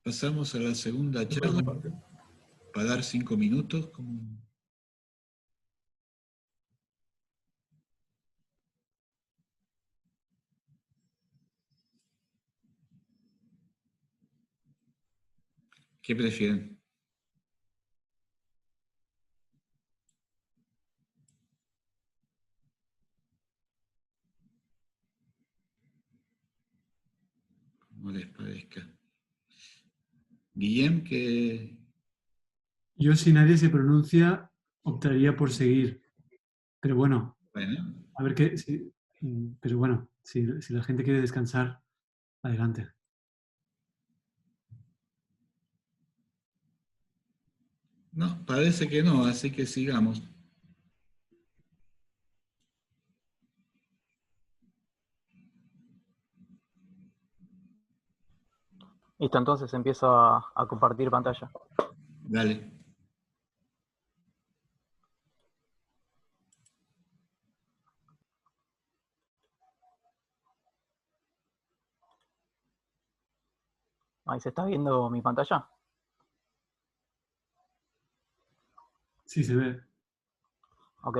Speaker 3: pasamos a la segunda charla para dar 5 minutos. ¿Qué prefieren? Como les parezca. Guillem, que...
Speaker 1: Yo, si nadie se pronuncia, optaría por seguir. Pero bueno,
Speaker 3: Bueno,
Speaker 1: a ver qué... pero bueno, si la gente quiere descansar, adelante.
Speaker 3: no, parece que no, así que sigamos.
Speaker 5: Listo, entonces empiezo a compartir pantalla.
Speaker 3: Dale.
Speaker 5: Ahí se está viendo mi pantalla.
Speaker 1: Sí, se ve.
Speaker 5: Ok.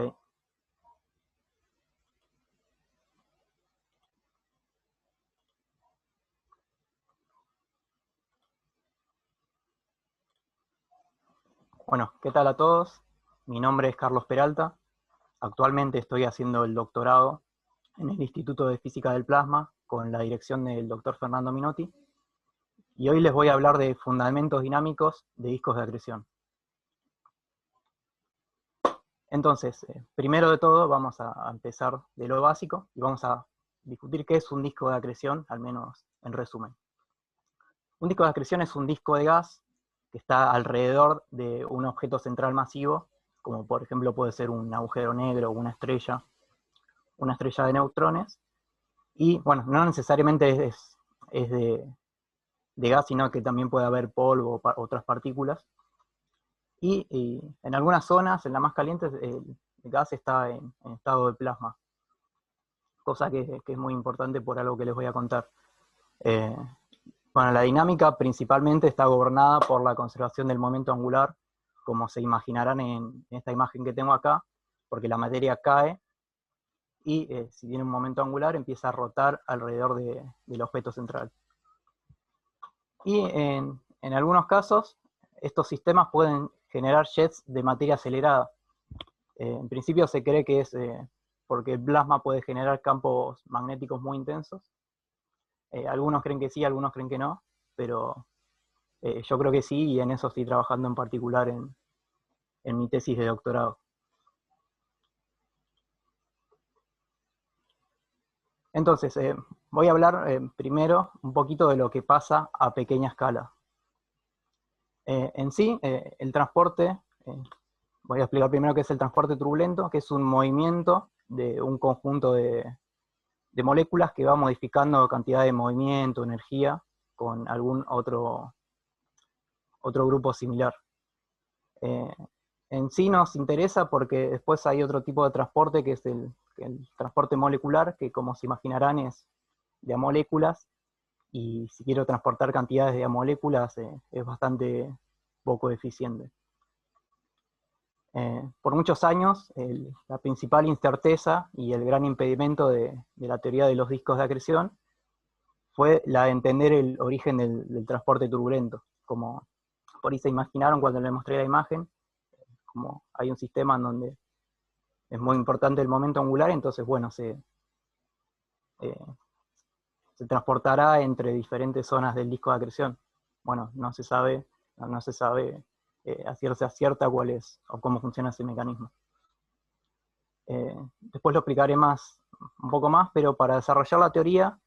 Speaker 5: Bueno, ¿qué tal a todos? Mi nombre es Carlos Peralta. Actualmente estoy haciendo el doctorado en el Instituto de Física del Plasma con la dirección del doctor Fernando Minotti. Y hoy les voy a hablar de fundamentos dinámicos de discos de acreción. Entonces, primero de todo vamos a empezar de lo básico y vamos a discutir qué es un disco de acreción, al menos en resumen. Un disco de acreción es un disco de gas que está alrededor de un objeto central masivo, como por ejemplo puede ser un agujero negro o una estrella de neutrones, y bueno, no necesariamente es de gas, sino que también puede haber polvo o otras partículas, y en algunas zonas, en las más calientes, el gas está en estado de plasma, cosa que es muy importante por algo que les voy a contar. Bueno, la dinámica principalmente está gobernada por la conservación del momento angular, como se imaginarán en esta imagen que tengo acá, porque la materia cae y si tiene un momento angular empieza a rotar alrededor del objeto central. Y en algunos casos, estos sistemas pueden generar jets de materia acelerada. En principio se cree que es porque el plasma puede generar campos magnéticos muy intensos. Algunos creen que sí, algunos creen que no, pero yo creo que sí, y en eso estoy trabajando en particular en mi tesis de doctorado. Entonces, voy a hablar primero un poquito de lo que pasa a pequeña escala. En sí, el transporte, voy a explicar primero qué es el transporte turbulento, que es un movimiento de un conjunto de moléculas que va modificando cantidad de movimiento, energía, con algún otro grupo similar. En sí nos interesa porque después hay otro tipo de transporte que es el transporte molecular, que como se imaginarán es de moléculas, y si quiero transportar cantidades de moléculas es bastante poco eficiente. Por muchos años, la principal incerteza y el gran impedimento de la teoría de los discos de acreción fue la de entender el origen del transporte turbulento. Como por ahí se imaginaron cuando les mostré la imagen, como hay un sistema en donde es muy importante el momento angular, entonces bueno, se transportará entre diferentes zonas del disco de acreción. Bueno, no se sabe a ciencia cierta cuál es o cómo funciona ese mecanismo. Después lo explicaré un poco más, pero para desarrollar la teoría,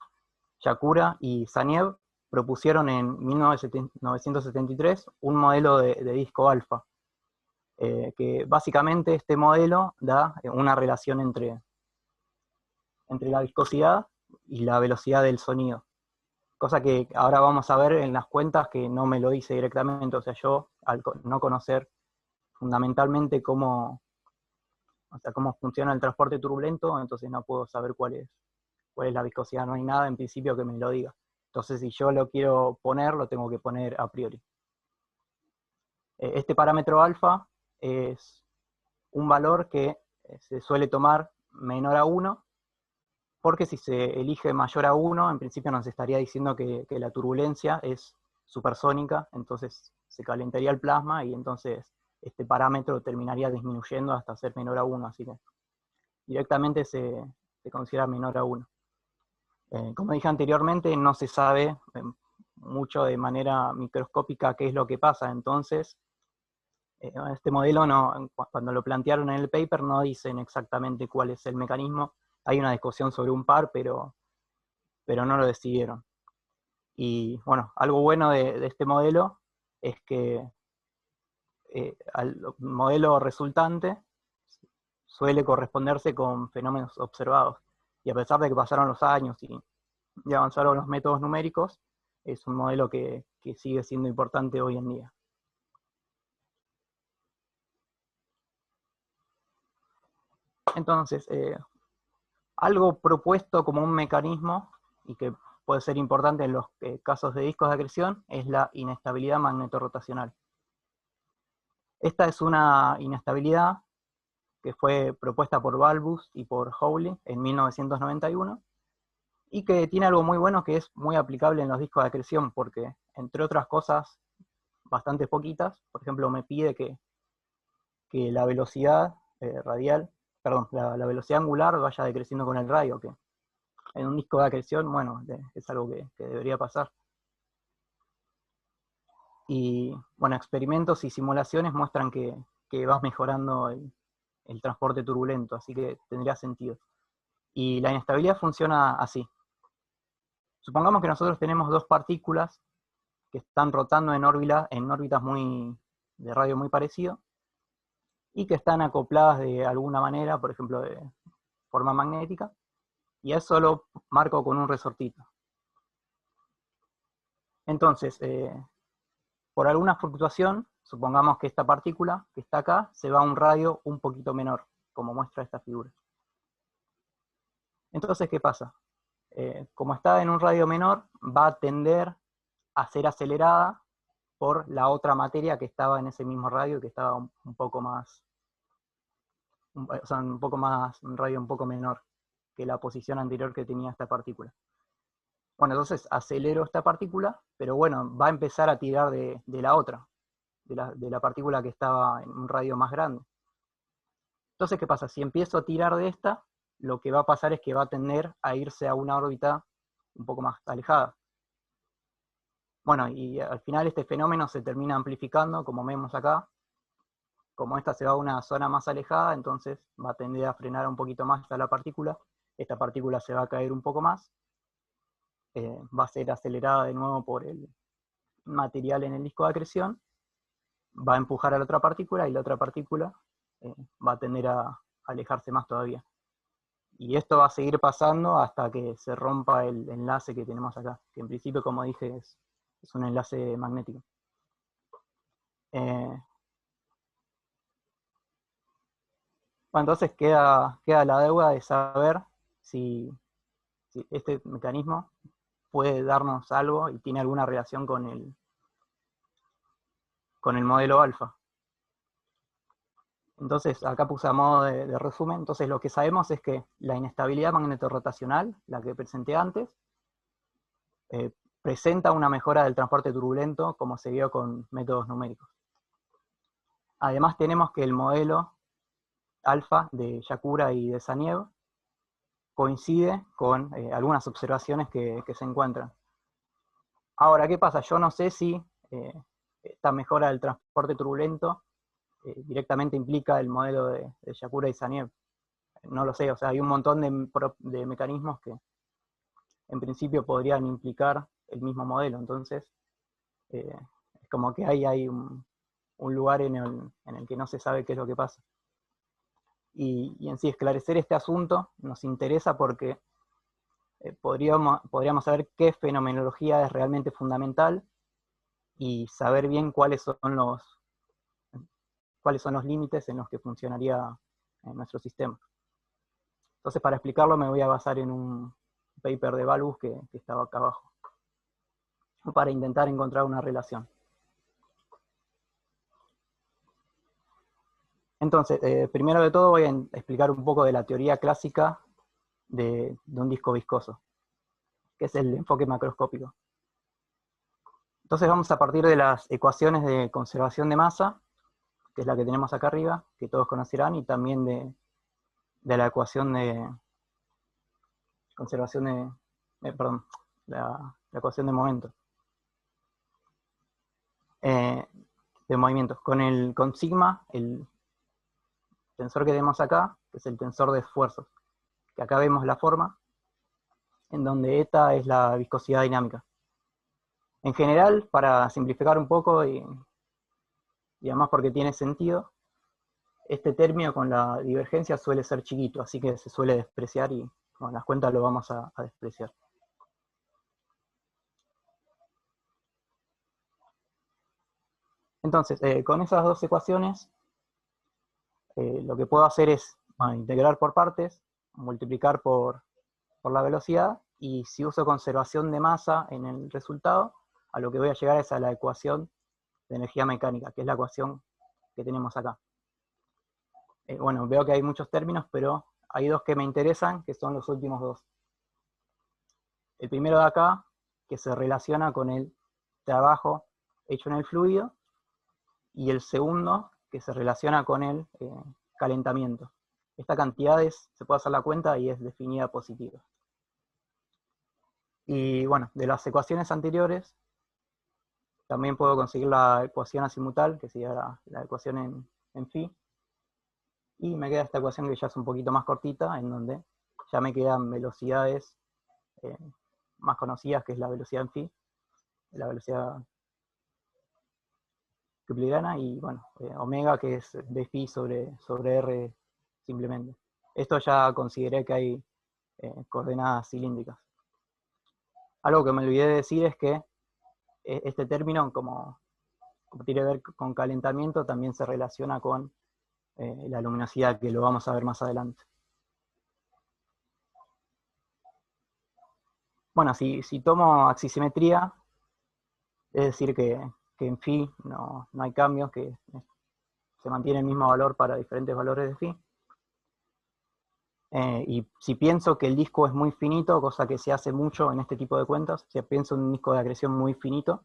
Speaker 5: Yakura y Zaniev propusieron en 1973 un modelo de disco alfa, que básicamente este modelo da una relación entre la viscosidad y la velocidad del sonido. Cosa que ahora vamos a ver en las cuentas que no me lo dice directamente, o sea, yo al no conocer fundamentalmente cómo o sea, cómo funciona el transporte turbulento, entonces no puedo saber cuál es la viscosidad, no hay nada en principio que me lo diga. Entonces si yo lo quiero poner, lo tengo que poner a priori. Este parámetro alfa es un valor que se suele tomar menor a 1, porque si se elige mayor a 1, en principio nos estaría diciendo que la turbulencia es supersónica, entonces se calentaría el plasma y entonces este parámetro terminaría disminuyendo hasta ser menor a 1, así que directamente se considera menor a 1. Como dije anteriormente, no se sabe mucho de manera microscópica qué es lo que pasa, entonces este modelo, cuando lo plantearon en el paper, no dicen exactamente cuál es el mecanismo. Hay una discusión sobre un par, pero no lo decidieron. Y bueno, algo bueno de este modelo es que al modelo resultante suele corresponderse con fenómenos observados. Y a pesar de que pasaron los años y avanzaron los métodos numéricos, es un modelo que sigue siendo importante hoy en día. Entonces, algo propuesto como un mecanismo, y que puede ser importante en los casos de discos de acreción, es la inestabilidad magnetorrotacional. Esta es una inestabilidad que fue propuesta por Balbus y por Hawley en 1991, y que tiene algo muy bueno que es muy aplicable en los discos de acreción, porque, entre otras cosas, bastante poquitas, por ejemplo, me pide que la velocidad radial, perdón, la velocidad angular vaya decreciendo con el radio, que en un disco de acreción, bueno, es algo que debería pasar. Y bueno, experimentos y simulaciones muestran que vas mejorando el transporte turbulento, así que tendría sentido. Y la inestabilidad funciona así. Supongamos que nosotros tenemos dos partículas que están rotando en órbitas de radio muy parecido, y que están acopladas de alguna manera, por ejemplo de forma magnética, y eso lo marco con un resortito. Entonces, por alguna fluctuación, supongamos que esta partícula que está acá se va a un radio un poquito menor, como muestra esta figura. Entonces, ¿qué pasa? Como está en un radio menor, va a tender a ser acelerada por la otra materia que estaba en ese mismo radio, que estaba un poco más, un radio un poco menor que la posición anterior que tenía esta partícula. Bueno, entonces acelero esta partícula, pero bueno, va a empezar a tirar de la otra, de la partícula que estaba en un radio más grande. Entonces, ¿qué pasa? Si empiezo a tirar de esta, lo que va a pasar es que va a tender a irse a una órbita un poco más alejada. Bueno, y al final este fenómeno se termina amplificando, como vemos acá. Como esta se va a una zona más alejada, entonces va a tender a frenar un poquito más a la partícula. Esta partícula se va a caer un poco más. Va a ser acelerada de nuevo por el material en el disco de acreción. Va a empujar a la otra partícula, y la otra partícula va a tender a alejarse más todavía. Y esto va a seguir pasando hasta que se rompa el enlace que tenemos acá, que en principio, como dije, es un enlace magnético. Bueno, entonces queda la deuda de saber si este mecanismo puede darnos algo y tiene alguna relación con el modelo alfa. Entonces, acá puse a modo de resumen. Entonces, lo que sabemos es que la inestabilidad magnetorrotacional, la que presenté antes, presenta una mejora del transporte turbulento, como se vio con métodos numéricos. Además, tenemos que el modelo alfa de Yakura y de Zaniev coincide con algunas observaciones que se encuentran. Ahora, ¿qué pasa? Yo no sé si esta mejora del transporte turbulento directamente implica el modelo de Yakura y Zaniev. No lo sé, o sea, hay un montón de mecanismos que en principio podrían implicar el mismo modelo, entonces es como que hay un lugar en el que no se sabe qué es lo que pasa. Y en sí, esclarecer este asunto nos interesa porque podríamos saber qué fenomenología es realmente fundamental y saber bien cuáles son los límites en los que funcionaría nuestro sistema. Entonces, para explicarlo me voy a basar en un paper de Balbus que estaba acá abajo, para intentar encontrar una relación. Entonces, primero de todo voy a explicar un poco de la teoría clásica de un disco viscoso, que es el enfoque macroscópico. Entonces vamos a partir de las ecuaciones de conservación de masa, que es la que tenemos acá arriba, que todos conocerán, y también de la ecuación de conservación la ecuación de momento. De movimientos. Con sigma, el tensor que tenemos acá, que es el tensor de esfuerzos, que acá vemos la forma, en donde eta es la viscosidad dinámica. En general, para simplificar un poco, y además porque tiene sentido, este término con la divergencia suele ser chiquito, así que se suele despreciar y con las cuentas lo vamos a despreciar. Entonces, con esas dos ecuaciones, lo que puedo hacer es integrar por partes, multiplicar por la velocidad, y si uso conservación de masa en el resultado, a lo que voy a llegar es a la ecuación de energía mecánica, que es la ecuación que tenemos acá. Bueno, veo que hay muchos términos, pero hay dos que me interesan, que son los últimos dos. El primero de acá, que se relaciona con el trabajo hecho en el fluido, y el segundo, que se relaciona con el calentamiento. Esta cantidad se puede hacer la cuenta y es definida positiva. Y bueno, de las ecuaciones anteriores, también puedo conseguir la ecuación azimutal, que sería la ecuación en phi, y me queda esta ecuación que ya es un poquito más cortita, en donde ya me quedan velocidades más conocidas, que es la velocidad en phi, la velocidad euclidiana, y bueno, omega, que es b phi sobre r simplemente. Esto ya consideré que hay coordenadas cilíndricas. Algo que me olvidé de decir es que este término, como tiene que ver con calentamiento, también se relaciona con la luminosidad, que lo vamos a ver más adelante. Bueno, si tomo axisimetría, es decir que en phi no hay cambios, que se mantiene el mismo valor para diferentes valores de phi. Y si pienso que el disco es muy finito, cosa que se hace mucho en este tipo de cuentas, si pienso en un disco de acreción muy finito,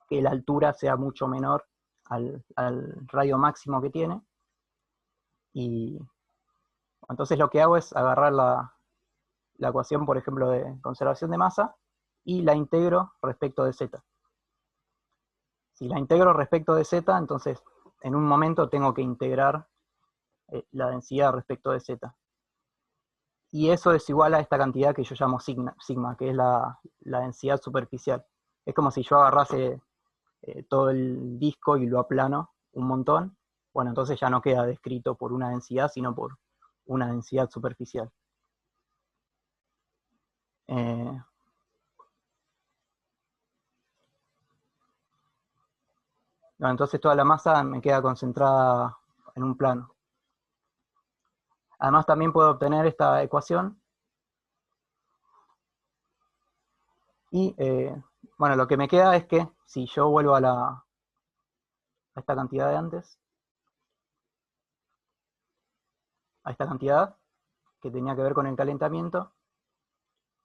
Speaker 5: que la altura sea mucho menor al radio máximo que tiene, y entonces lo que hago es agarrar la ecuación, por ejemplo, de conservación de masa, y la integro respecto de z. Si la integro respecto de z, entonces en un momento tengo que integrar la densidad respecto de z. Y eso es igual a esta cantidad que yo llamo sigma, que es la densidad superficial. Es como si yo agarrase todo el disco y lo aplano un montón. Bueno, entonces ya no queda descrito por una densidad, sino por una densidad superficial. Bueno, entonces toda la masa me queda concentrada en un plano. Además también puedo obtener esta ecuación. Y bueno, lo que me queda es que si yo vuelvo a esta cantidad de antes, a esta cantidad que tenía que ver con el calentamiento,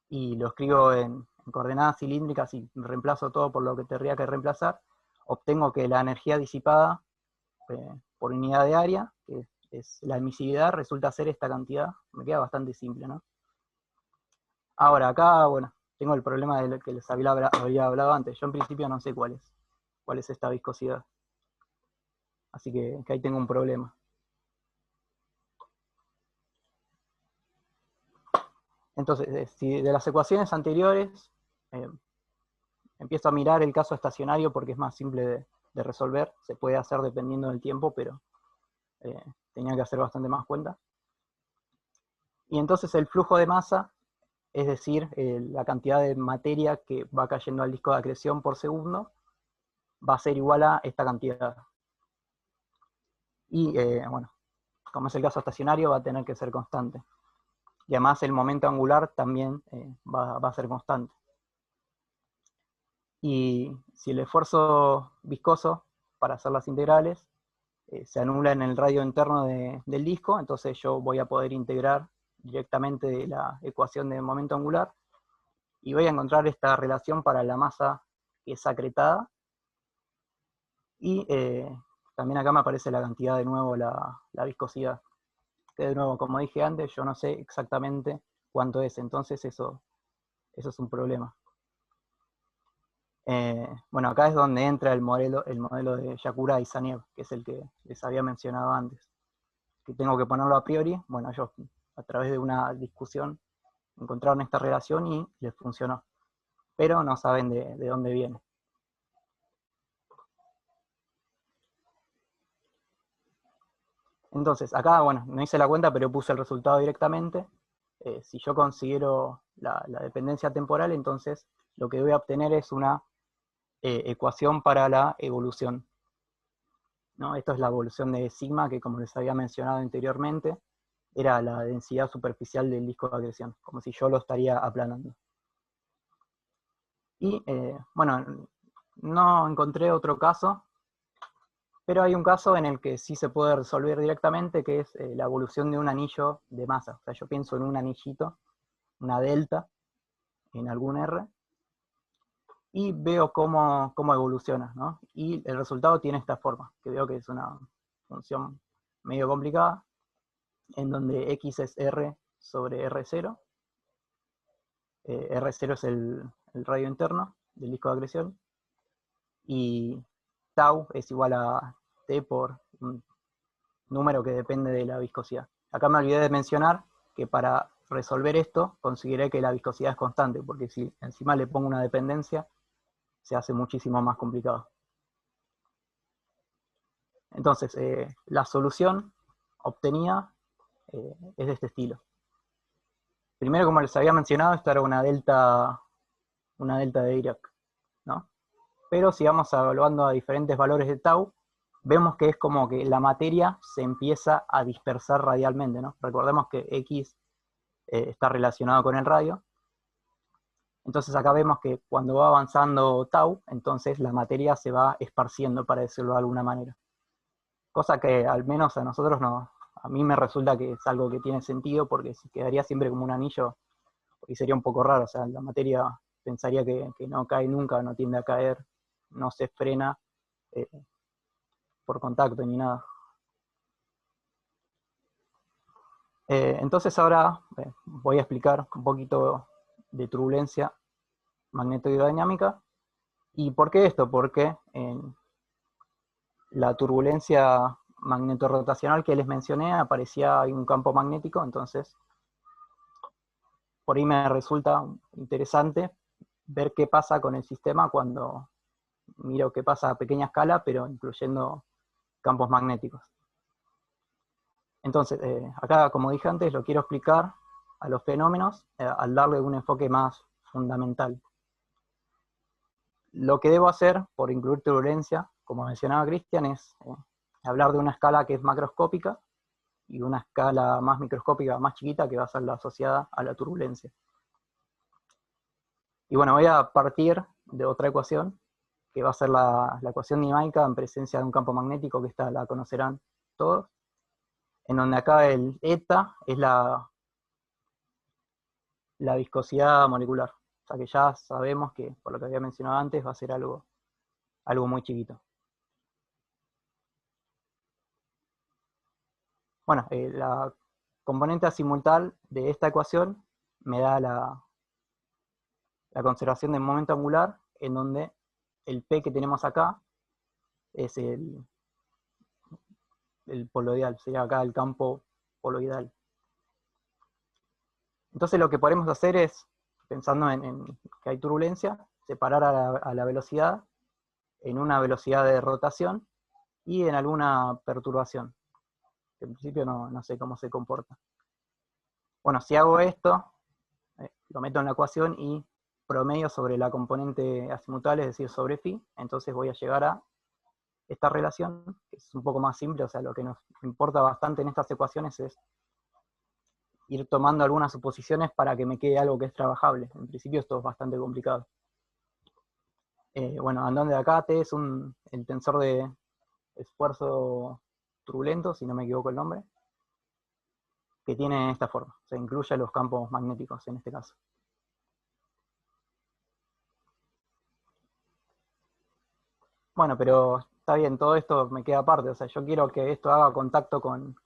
Speaker 5: y lo escribo en coordenadas cilíndricas y reemplazo todo por lo que tendría que reemplazar, obtengo que la energía disipada por unidad de área, que es la emisividad, resulta ser esta cantidad. Me queda bastante simple, ¿no? Ahora, acá, bueno, tengo el problema de lo que les había hablado antes. Yo en principio no sé cuál es esta viscosidad. Así que ahí tengo un problema. Entonces, si de las ecuaciones anteriores empiezo a mirar el caso estacionario porque es más simple de resolver, se puede hacer dependiendo del tiempo, pero tenía que hacer bastante más cuenta. Y entonces el flujo de masa, es decir, la cantidad de materia que va cayendo al disco de acreción por segundo, va a ser igual a esta cantidad. Y bueno, como es el caso estacionario, va a tener que ser constante. Y además el momento angular también va a ser constante. Y si el esfuerzo viscoso para hacer las integrales se anula en el radio interno del disco, entonces yo voy a poder integrar directamente la ecuación de momento angular y voy a encontrar esta relación para la masa que es acretada. Y también acá me aparece la cantidad de nuevo, la viscosidad. Que de nuevo, como dije antes, yo no sé exactamente cuánto es, entonces eso es un problema. Bueno, acá es donde entra el modelo de Yakura y Zaniev, que es el que les había mencionado antes. Que tengo que ponerlo a priori, bueno, ellos a través de una discusión encontraron esta relación y les funcionó. Pero no saben de dónde viene. Entonces, acá, bueno, no hice la cuenta, pero puse el resultado directamente. Si yo considero la dependencia temporal, entonces lo que voy a obtener es una ecuación para la evolución, ¿no? Esto es la evolución de sigma, que como les había mencionado anteriormente, era la densidad superficial del disco de acreción, como si yo lo estaría aplanando. Y, bueno, no encontré otro caso, pero hay un caso en el que sí se puede resolver directamente, que es la evolución de un anillo de masa. O sea, yo pienso en un anillito, una delta, en algún R, y veo cómo evoluciona, ¿no? Y el resultado tiene esta forma, que veo que es una función medio complicada, en donde x es r sobre r0, r0 es el radio interno del disco de acreción, y tau es igual a t por un número que depende de la viscosidad. Acá me olvidé de mencionar que para resolver esto consideré que la viscosidad es constante, porque si encima le pongo una dependencia, se hace muchísimo más complicado. Entonces, la solución obtenida es de este estilo. Primero, como les había mencionado, esto era una delta de Dirac, ¿no? Pero si vamos evaluando a diferentes valores de tau, vemos que es como que la materia se empieza a dispersar radialmente, ¿no? Recordemos que X está relacionado con el radio. Entonces acá vemos que cuando va avanzando tau, entonces la materia se va esparciendo, para decirlo de alguna manera. Cosa que al menos a nosotros no, a mí me resulta que es algo que tiene sentido, porque si quedaría siempre como un anillo, y sería un poco raro, o sea, la materia pensaría que no cae nunca, no tiende a caer, no se frena por contacto ni nada. Entonces ahora voy a explicar un poquito de turbulencia magnetohidrodinámica. ¿Y por qué esto? Porque en la turbulencia magnetorrotacional que les mencioné aparecía un campo magnético, entonces por ahí me resulta interesante ver qué pasa con el sistema cuando miro qué pasa a pequeña escala, pero incluyendo campos magnéticos. Entonces, acá, como dije antes, lo quiero explicar a los fenómenos al darle un enfoque más fundamental. Lo que debo hacer por incluir turbulencia, como mencionaba Cristian, es hablar de una escala que es macroscópica y una escala más microscópica, más chiquita, que va a ser la asociada a la turbulencia. Y bueno, voy a partir de otra ecuación, que va a ser la ecuación dinámica en presencia de un campo magnético, que esta la conocerán todos, en donde acá el eta es la viscosidad molecular. O sea que ya sabemos que, por lo que había mencionado antes, va a ser algo muy chiquito. Bueno, la componente azimutal de esta ecuación me da la conservación del momento angular, en donde el P que tenemos acá es el poloidal, sería acá el campo poloidal. Entonces lo que podemos hacer es, pensando en que hay turbulencia, separar a la velocidad en una velocidad de rotación y en alguna perturbación, que en principio no sé cómo se comporta. Bueno, si hago esto, lo meto en la ecuación y promedio sobre la componente azimutal, es decir, sobre phi, entonces voy a llegar a esta relación, que es un poco más simple, o sea, lo que nos importa bastante en estas ecuaciones es ir tomando algunas suposiciones para que me quede algo que es trabajable. En principio esto es bastante complicado. Bueno, andando de acá, T es el tensor de esfuerzo turbulento, si no me equivoco el nombre, que tiene esta forma, o sea, incluye los campos magnéticos en este caso. Bueno, pero está bien, todo esto me queda aparte, o sea, yo quiero que esto haga contacto con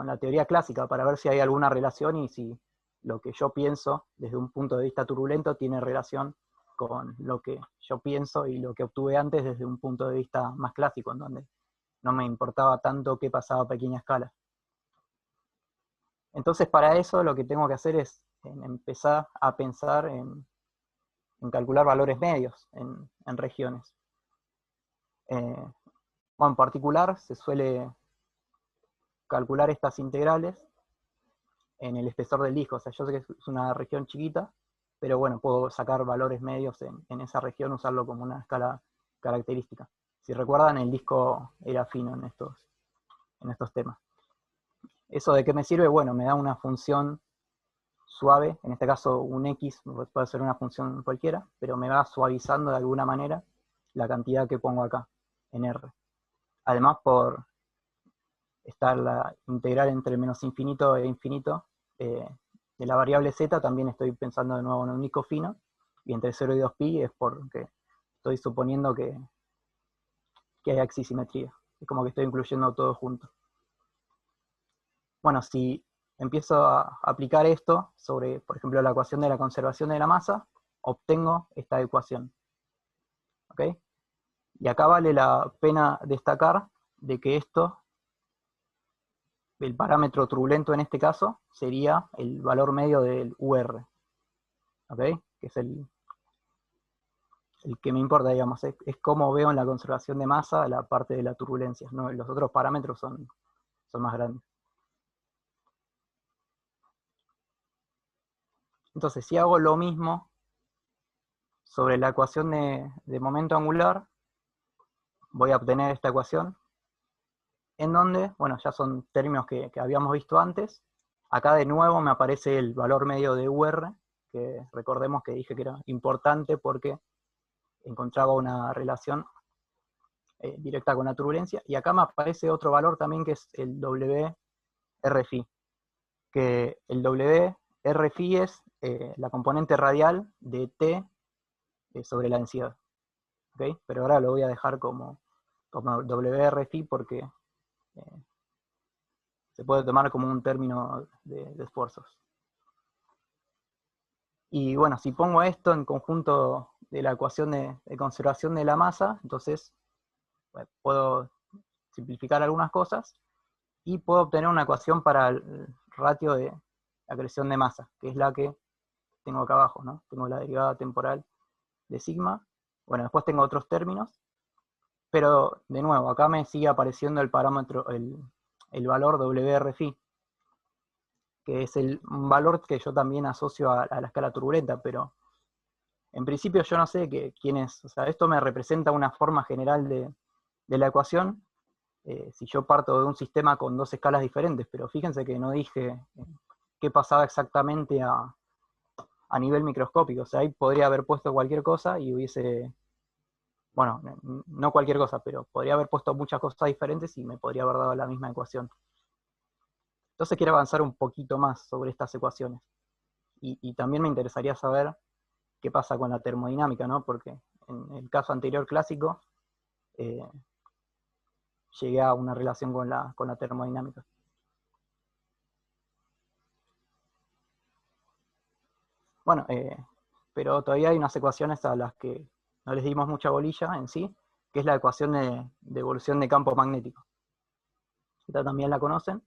Speaker 5: la teoría clásica para ver si hay alguna relación y si lo que yo pienso desde un punto de vista turbulento tiene relación con lo que yo pienso y lo que obtuve antes desde un punto de vista más clásico, en donde no me importaba tanto qué pasaba a pequeña escala. Entonces, para eso lo que tengo que hacer es empezar a pensar en calcular valores medios en regiones. Bueno, en particular se suele calcular estas integrales en el espesor del disco. O sea, yo sé que es una región chiquita, pero bueno, puedo sacar valores medios en esa región, usarlo como una escala característica. Si recuerdan, el disco era fino en estos temas. ¿Eso de qué me sirve? Bueno, me da una función suave, en este caso un X, puede ser una función cualquiera, pero me va suavizando de alguna manera la cantidad que pongo acá, en R. Además, por estar la integral entre menos infinito e infinito de la variable z, también estoy pensando de nuevo en un disco fino, y entre 0 y 2pi es porque estoy suponiendo que hay axisimetría. Es como que estoy incluyendo todo junto. Bueno, si empiezo a aplicar esto sobre, por ejemplo, la ecuación de la conservación de la masa, obtengo esta ecuación. ¿Ok? Y acá vale la pena destacar de que esto, el parámetro turbulento en este caso, sería el valor medio del UR. ¿Ok? Que es el que me importa, digamos, es cómo veo en la conservación de masa la parte de la turbulencia, ¿no? Los otros parámetros son más grandes. Entonces, si hago lo mismo sobre la ecuación de momento angular, voy a obtener esta ecuación, en donde, bueno, ya son términos que habíamos visto antes. Acá de nuevo me aparece el valor medio de UR, que recordemos que dije que era importante porque encontraba una relación directa con la turbulencia, y acá me aparece otro valor también que es el WR-phi, que el WR-phi es la componente radial de T sobre la densidad. ¿Okay? Pero ahora lo voy a dejar como WR-phi porque se puede tomar como un término de esfuerzos. Y bueno, si pongo esto en conjunto de la ecuación de conservación de la masa, entonces bueno, puedo simplificar algunas cosas y puedo obtener una ecuación para el ratio de acreción de masa, que es la que tengo acá abajo, ¿no? Tengo la derivada temporal de sigma. Bueno, después tengo otros términos, pero de nuevo, acá me sigue apareciendo el parámetro, el valor WR-phi, que es un valor que yo también asocio a la escala turbulenta, pero en principio yo no sé quién es. O sea, esto me representa una forma general de la ecuación, si yo parto de un sistema con dos escalas diferentes, pero fíjense que no dije qué pasaba exactamente a nivel microscópico. O sea, ahí podría haber puesto cualquier cosa y hubiese, bueno, no cualquier cosa, pero podría haber puesto muchas cosas diferentes y me podría haber dado la misma ecuación. Entonces quiero avanzar un poquito más sobre estas ecuaciones. Y también me interesaría saber qué pasa con la termodinámica, ¿no? Porque en el caso anterior clásico, llegué a una relación con la termodinámica. Bueno, pero todavía hay unas ecuaciones a las que no les dimos mucha bolilla en sí, que es la ecuación de evolución de campo magnético. Esta también la conocen,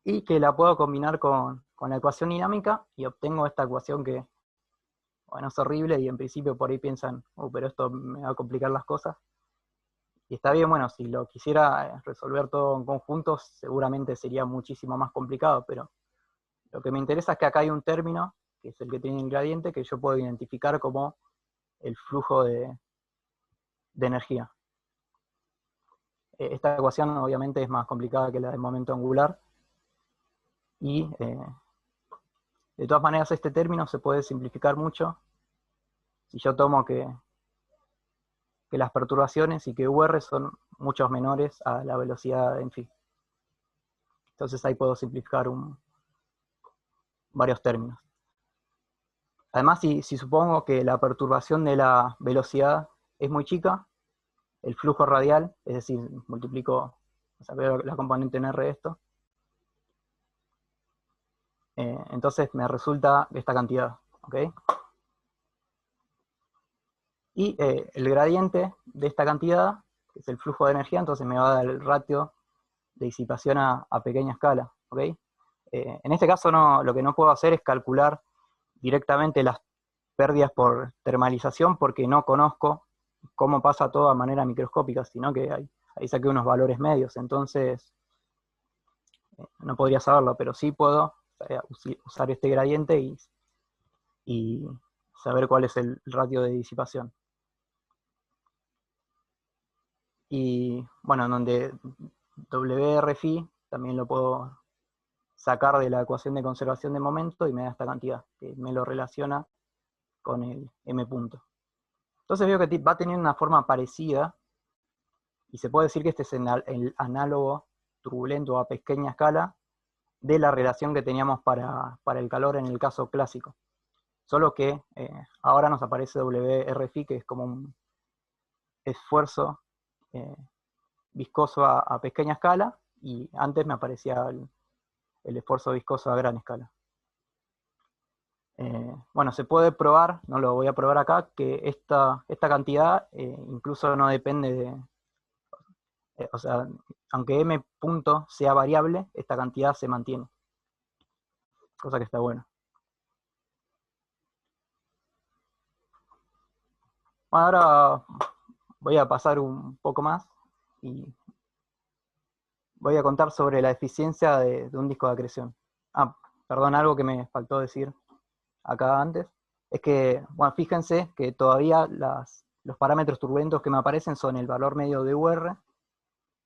Speaker 5: y que la puedo combinar con la ecuación dinámica, y obtengo esta ecuación que, bueno, es horrible, y en principio por ahí piensan, pero esto me va a complicar las cosas. Y está bien, bueno, si lo quisiera resolver todo en conjunto, seguramente sería muchísimo más complicado, pero lo que me interesa es que acá hay un término, que es el que tiene el gradiente, que yo puedo identificar como el flujo de energía. esta ecuación obviamente es más complicada que la del momento angular, y de todas maneras este término se puede simplificar mucho si yo tomo que las perturbaciones y que UR son muchos menores a la velocidad en phi. Entonces ahí puedo simplificar varios términos. Además, si supongo que la perturbación de la velocidad es muy chica, el flujo radial, es decir, multiplico, o sea, veo la componente en R de esto, entonces me resulta esta cantidad, ¿ok? Y el gradiente de esta cantidad, que es el flujo de energía, entonces me va a dar el ratio de disipación a pequeña escala, ¿ok? En este caso lo que no puedo hacer es calcular directamente las pérdidas por termalización, porque no conozco cómo pasa todo a manera microscópica, sino que ahí saqué unos valores medios, entonces no podría saberlo, pero sí puedo usar este gradiente y saber cuál es el ratio de disipación. Y bueno, en donde WR-phi también lo puedo sacar de la ecuación de conservación de momento y me da esta cantidad, que me lo relaciona con el m punto. Entonces veo que va a tener una forma parecida, y se puede decir que este es el análogo turbulento a pequeña escala de la relación que teníamos para el calor en el caso clásico. Solo que ahora nos aparece WR-phi, que es como un esfuerzo viscoso a pequeña escala, y antes me aparecía el esfuerzo viscoso a gran escala. Bueno, se puede probar, no lo voy a probar acá, que esta cantidad incluso no depende de, o sea, aunque m punto sea variable, esta cantidad se mantiene. Cosa que está bueno. Bueno, ahora voy a pasar un poco más y voy a contar sobre la eficiencia de un disco de acreción. Perdón, algo que me faltó decir acá antes, es que, bueno, fíjense que todavía los parámetros turbulentos que me aparecen son el valor medio de UR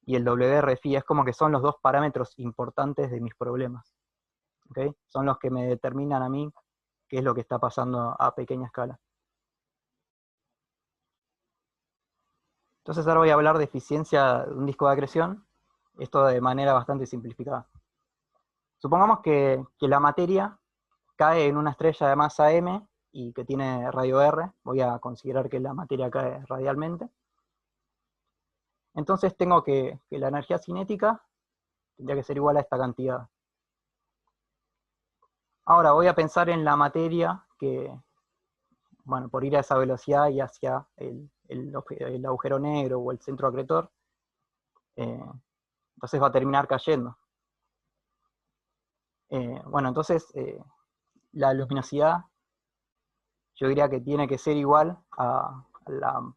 Speaker 5: y el WR-phi, es como que son los dos parámetros importantes de mis problemas. ¿Okay? Son los que me determinan a mí qué es lo que está pasando a pequeña escala. Entonces ahora voy a hablar de eficiencia de un disco de acreción, esto de manera bastante simplificada. Supongamos que la materia cae en una estrella de masa m y que tiene radio R, voy a considerar que la materia cae radialmente. Entonces tengo que la energía cinética tendría que ser igual a esta cantidad. Ahora voy a pensar en la materia que, bueno, por ir a esa velocidad y hacia el agujero negro o el centro acretor, entonces va a terminar cayendo. Bueno, entonces la luminosidad yo diría que tiene que ser igual a la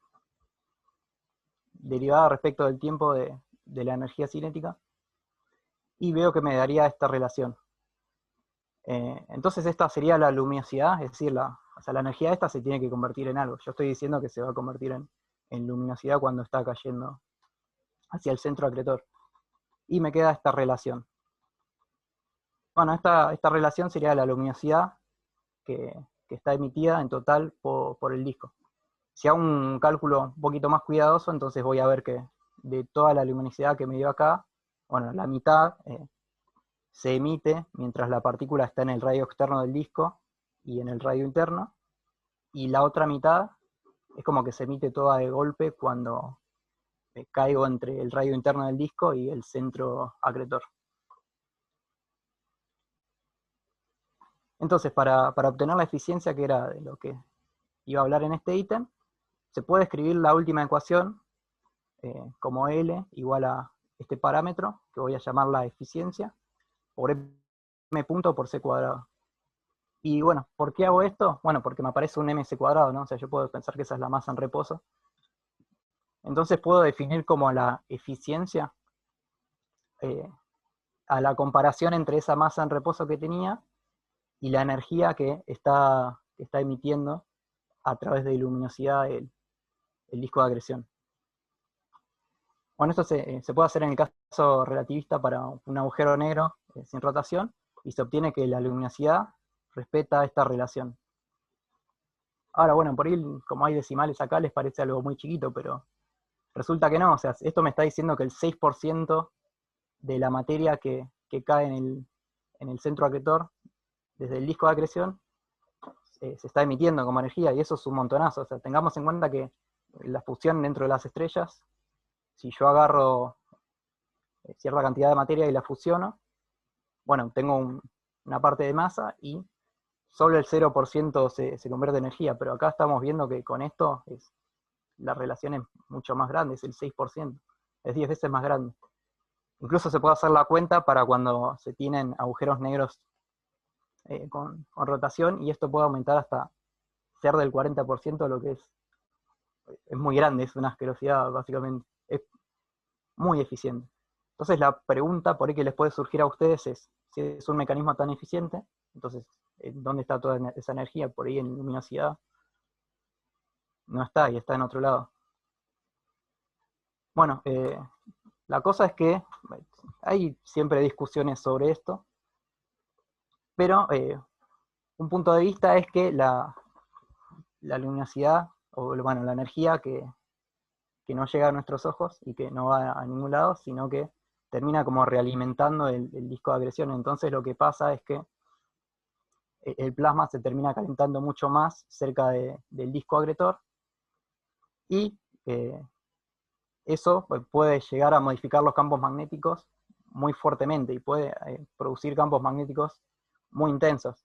Speaker 5: derivada respecto del tiempo de la energía cinética, y veo que me daría esta relación. Entonces esta sería la luminosidad, es decir, la energía esta se tiene que convertir en algo. Yo estoy diciendo que se va a convertir en luminosidad cuando está cayendo hacia el centro acretor. Y me queda esta relación. Bueno, esta relación sería la luminosidad que está emitida en total por el disco. Si hago un cálculo un poquito más cuidadoso, entonces voy a ver que de toda la luminosidad que me dio acá, bueno, la mitad se emite mientras la partícula está en el radio externo del disco y en el radio interno, y la otra mitad es como que se emite toda de golpe cuando caigo entre el radio interno del disco y el centro acretor. Entonces, para obtener la eficiencia, que era de lo que iba a hablar en este ítem, se puede escribir la última ecuación como L igual a este parámetro, que voy a llamar la eficiencia, por m punto por c cuadrado. Y bueno, ¿por qué hago esto? Bueno, porque me aparece un mc cuadrado, ¿no? O sea, yo puedo pensar que esa es la masa en reposo. Entonces puedo definir como la eficiencia a la comparación entre esa masa en reposo que tenía y la energía que está emitiendo a través de luminosidad el disco de acreción. Bueno, esto se puede hacer en el caso relativista para un agujero negro sin rotación, y se obtiene que la luminosidad respeta esta relación. Ahora, bueno, por ahí, como hay decimales acá, les parece algo muy chiquito, pero resulta que no. O sea, esto me está diciendo que el 6% de la materia que cae en el centro acretor, desde el disco de acreción, se está emitiendo como energía, y eso es un montonazo. O sea, tengamos en cuenta que la fusión dentro de las estrellas, si yo agarro cierta cantidad de materia y la fusiono, bueno, tengo una parte de masa y solo el 0% se convierte en energía, pero acá estamos viendo que con esto la relación es mucho más grande, es el 6%, es 10 veces más grande. Incluso se puede hacer la cuenta para cuando se tienen agujeros negros con rotación, y esto puede aumentar hasta ser del 40%, lo que es muy grande, es una asquerosidad básicamente, es muy eficiente. Entonces la pregunta por ahí que les puede surgir a ustedes es, si es un mecanismo tan eficiente, entonces, ¿dónde está toda esa energía? Por ahí en luminosidad no está, y está en otro lado. Bueno, la cosa es que hay siempre discusiones sobre esto, pero un punto de vista es que la luminosidad, o bueno, la energía que no llega a nuestros ojos y que no va a ningún lado, sino que termina como realimentando el disco de acreción. Entonces lo que pasa es que el plasma se termina calentando mucho más cerca del disco acretor, y eso puede llegar a modificar los campos magnéticos muy fuertemente, y puede producir campos magnéticos muy intensos.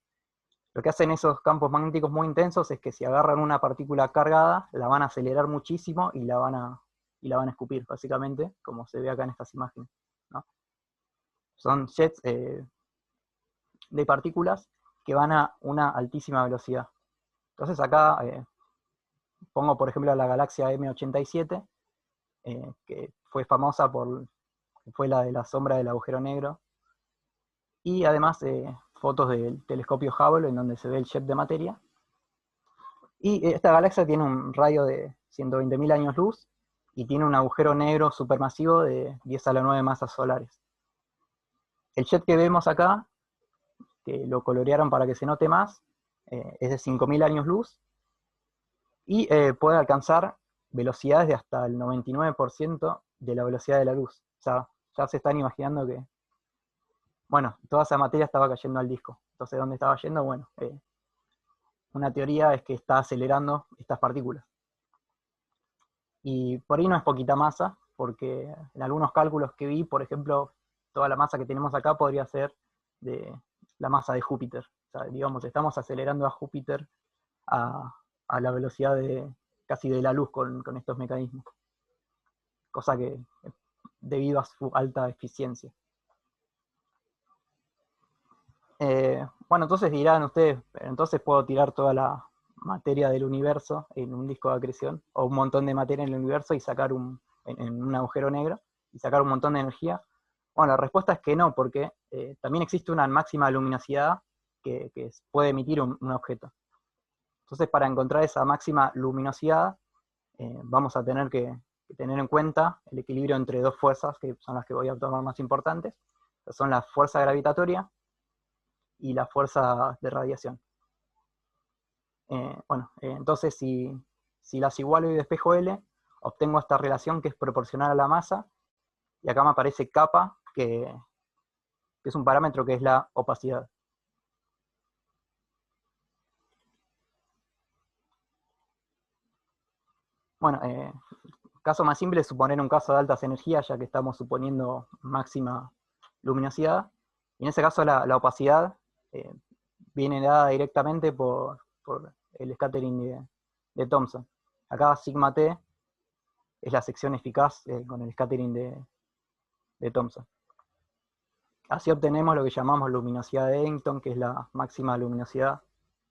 Speaker 5: Lo que hacen esos campos magnéticos muy intensos es que si agarran una partícula cargada, la van a acelerar muchísimo y la van a escupir, básicamente, como se ve acá en estas imágenes, ¿no? Son jets de partículas que van a una altísima velocidad. Entonces acá pongo, por ejemplo, la galaxia M87, que fue famosa fue la de la sombra del agujero negro, y además fotos del telescopio Hubble en donde se ve el jet de materia. Y esta galaxia tiene un radio de 120.000 años luz, y tiene un agujero negro supermasivo de 10 a la 9 masas solares. El jet que vemos acá, que lo colorearon para que se note más, es de 5.000 años luz, y puede alcanzar velocidades de hasta el 99% de la velocidad de la luz. O sea, ya se están imaginando que, bueno, toda esa materia estaba cayendo al disco. Entonces, ¿dónde estaba yendo? Bueno, una teoría es que está acelerando estas partículas. Y por ahí no es poquita masa, porque en algunos cálculos que vi, por ejemplo, toda la masa que tenemos acá podría ser de la masa de Júpiter. O sea, digamos, estamos acelerando a Júpiter a la velocidad casi de la luz con estos mecanismos. Cosa que debido a su alta eficiencia. Bueno, entonces dirán ustedes, entonces puedo tirar toda la materia del universo en un disco de acreción, o un montón de materia en el universo y sacar en un agujero negro, y sacar un montón de energía. Bueno, la respuesta es que no, porque también existe una máxima luminosidad que puede emitir un objeto. Entonces, para encontrar esa máxima luminosidad, vamos a tener que tener en cuenta el equilibrio entre dos fuerzas, que son las que voy a tomar más importantes, que son la fuerza gravitatoria y la fuerza de radiación. Entonces si las igualo y despejo L, obtengo esta relación que es proporcional a la masa, y acá me aparece kappa, que es un parámetro que es la opacidad. Bueno, el caso más simple es suponer un caso de altas energías, ya que estamos suponiendo máxima luminosidad, y en ese caso la opacidad viene dada directamente por el scattering de Thomson. Acá sigma t es la sección eficaz con el scattering de Thomson. Así obtenemos lo que llamamos luminosidad de Eddington, que es la máxima luminosidad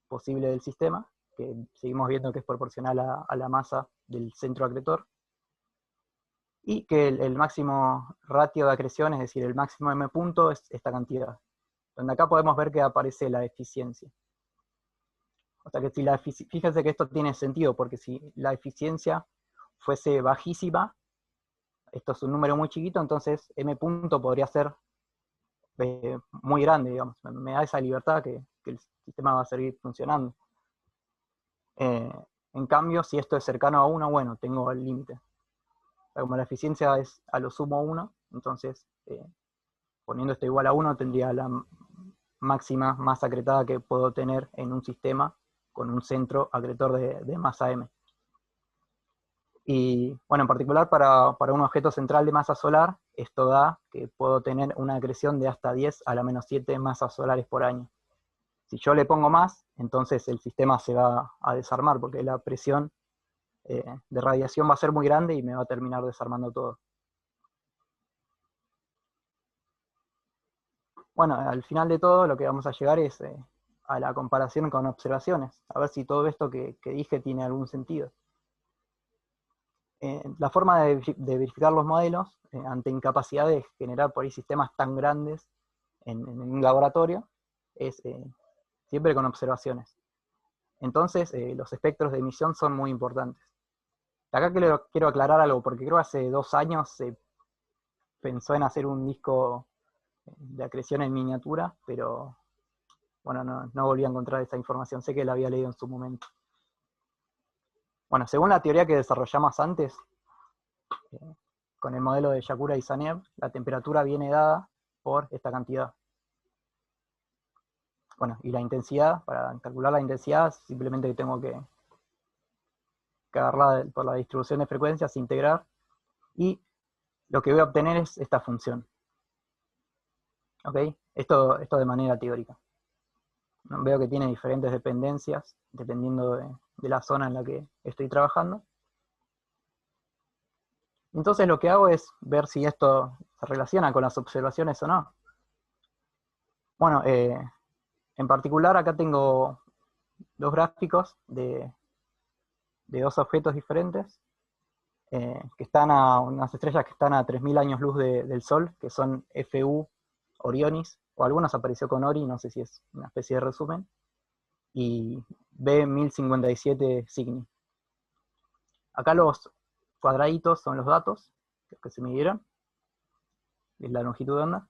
Speaker 5: posible del sistema, que seguimos viendo que es proporcional a la masa del centro acretor, y que el máximo ratio de acreción, es decir, el máximo m punto, es esta cantidad, donde acá podemos ver que aparece la eficiencia. O sea que fíjense que esto tiene sentido, porque si la eficiencia fuese bajísima, esto es un número muy chiquito, entonces m punto podría ser muy grande, digamos. Me da esa libertad que el sistema va a seguir funcionando. En cambio, si esto es cercano a 1, bueno, tengo el límite. O sea, como la eficiencia es a lo sumo 1, entonces poniendo esto igual a 1 tendría la máxima masa acretada que puedo tener en un sistema con un centro acretor de masa m. Y bueno, en particular para un objeto central de masa solar, esto da que puedo tener una acreción de hasta 10 a la menos 7 masas solares por año. Si yo le pongo más, entonces el sistema se va a desarmar, porque la presión de radiación va a ser muy grande y me va a terminar desarmando todo. Bueno, al final de todo lo que vamos a llegar es a la comparación con observaciones, a ver si todo esto que dije tiene algún sentido. La forma de verificar los modelos ante incapacidad de generar por ahí sistemas tan grandes en un laboratorio es siempre con observaciones. Entonces, los espectros de emisión son muy importantes. Acá quiero aclarar algo, porque creo que hace 2 años se pensó en hacer un disco de acreción en miniatura, pero bueno, no volví a encontrar esa información, sé que la había leído en su momento. Bueno, según la teoría que desarrollamos antes, con el modelo de Yakura y Sanev, la temperatura viene dada por esta cantidad. Bueno, y la intensidad, para calcular la intensidad, simplemente tengo que agarrarla por la distribución de frecuencias, integrar, y lo que voy a obtener es esta función. ¿Ok? Esto de manera teórica. Veo que tiene diferentes dependencias, dependiendo de la zona en la que estoy trabajando. Entonces lo que hago es ver si esto se relaciona con las observaciones o no. Bueno, en particular acá tengo 2 gráficos de 2 objetos diferentes, que están a unas estrellas que están a 3000 años luz del Sol, que son FU Orionis, o algunos apareció con Ori, no sé si es una especie de resumen, y B1057 Cygni. Acá los cuadraditos son los datos que se midieron, es la longitud de onda,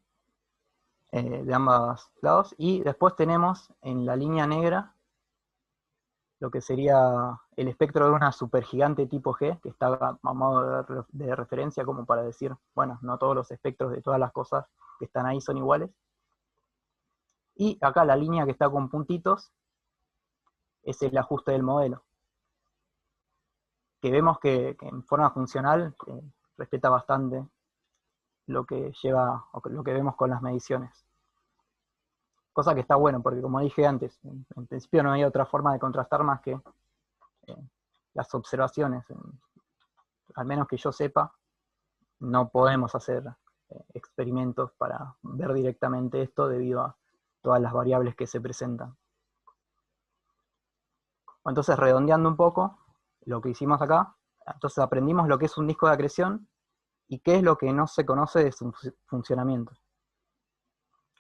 Speaker 5: de ambos lados, y después tenemos en la línea negra lo que sería el espectro de una supergigante tipo G, que está a modo de referencia como para decir, bueno, no todos los espectros de todas las cosas que están ahí son iguales. Y acá la línea que está con puntitos es el ajuste del modelo, que vemos que en forma funcional respeta bastante lo que lleva, o lo que vemos con las mediciones. Cosa que está bueno, porque como dije antes, en principio no hay otra forma de contrastar más que las observaciones. Al menos que yo sepa, no podemos hacer experimentos para ver directamente esto debido a todas las variables que se presentan. Entonces, redondeando un poco lo que hicimos acá, entonces aprendimos lo que es un disco de acreción y qué es lo que no se conoce de su funcionamiento.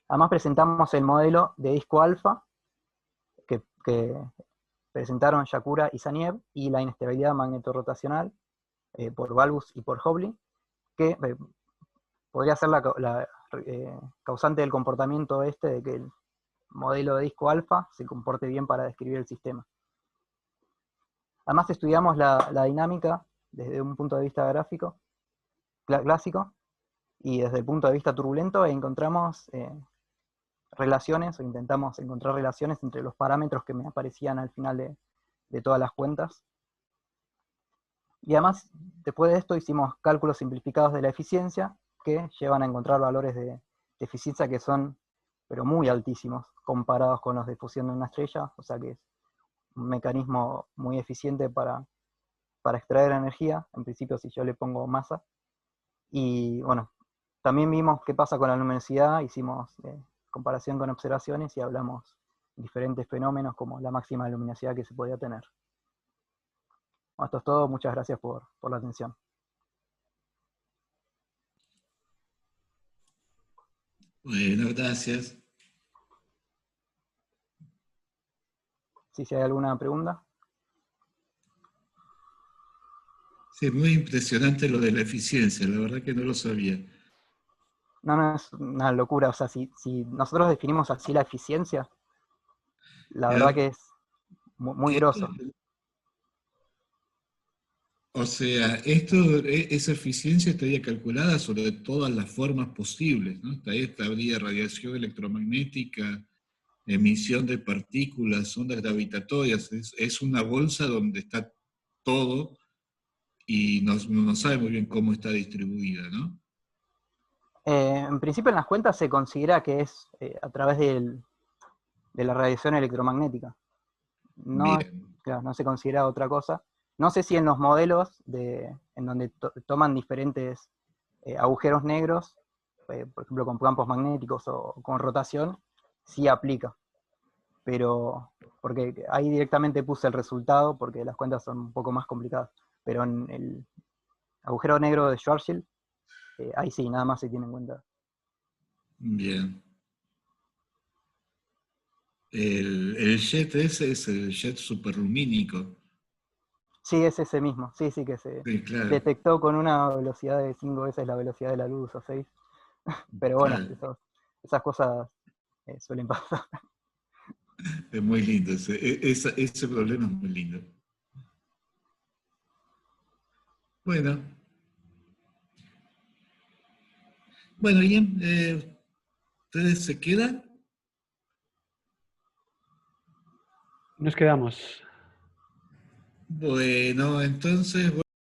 Speaker 5: Además presentamos el modelo de disco alfa que presentaron Yakura y Saniev, y la inestabilidad magnetorrotacional por Balbus y por Hobley, que podría ser la causante del comportamiento de que el modelo de disco alfa se comporte bien para describir el sistema. Además estudiamos la dinámica desde un punto de vista gráfico, clásico, y desde el punto de vista turbulento encontramos relaciones, o intentamos encontrar relaciones entre los parámetros que me aparecían al final de todas las cuentas. Y además, después de esto hicimos cálculos simplificados de la eficiencia, que llevan a encontrar valores de eficiencia que son, pero muy altísimos, comparados con los de fusión de una estrella, o sea que es un mecanismo muy eficiente para extraer energía, en principio si yo le pongo masa. Y bueno, también vimos qué pasa con la luminosidad, hicimos comparación con observaciones y hablamos de diferentes fenómenos como la máxima luminosidad que se podía tener. Bueno, esto es todo, muchas gracias por la atención.
Speaker 3: Bueno, gracias.
Speaker 5: Si hay alguna pregunta.
Speaker 3: Sí, muy impresionante lo de la eficiencia, la verdad que no lo sabía.
Speaker 5: No, es una locura. O sea, si nosotros definimos así la eficiencia, la verdad que es muy grosso.
Speaker 3: O sea, esa eficiencia estaría calculada sobre todas las formas posibles, ¿no? Habría radiación electromagnética, emisión de partículas, ondas gravitatorias. Es una bolsa donde está todo y no sabe muy bien cómo está distribuida, ¿no?
Speaker 5: En principio en las cuentas se considera que es a través de la radiación electromagnética. No,
Speaker 3: Bien.
Speaker 5: claro, no se considera otra cosa. No sé si en los modelos en donde toman diferentes agujeros negros, por ejemplo con campos magnéticos o con rotación, sí aplica. Pero, porque ahí directamente puse el resultado, porque las cuentas son un poco más complicadas. Pero en el agujero negro de Schwarzschild, ahí sí, nada más se tiene en cuenta.
Speaker 3: Bien. El jet ese es el jet superlumínico.
Speaker 5: Sí, es ese mismo. Sí, que se
Speaker 3: Sí, claro.
Speaker 5: detectó con una velocidad de 5 veces la velocidad de la luz o 6. Pero bueno,
Speaker 3: Claro.
Speaker 5: esas cosas suelen pasar.
Speaker 3: Es muy lindo, ese problema es muy lindo. Bueno, bien, ¿ustedes se quedan?
Speaker 1: Nos quedamos.
Speaker 3: Bueno, entonces...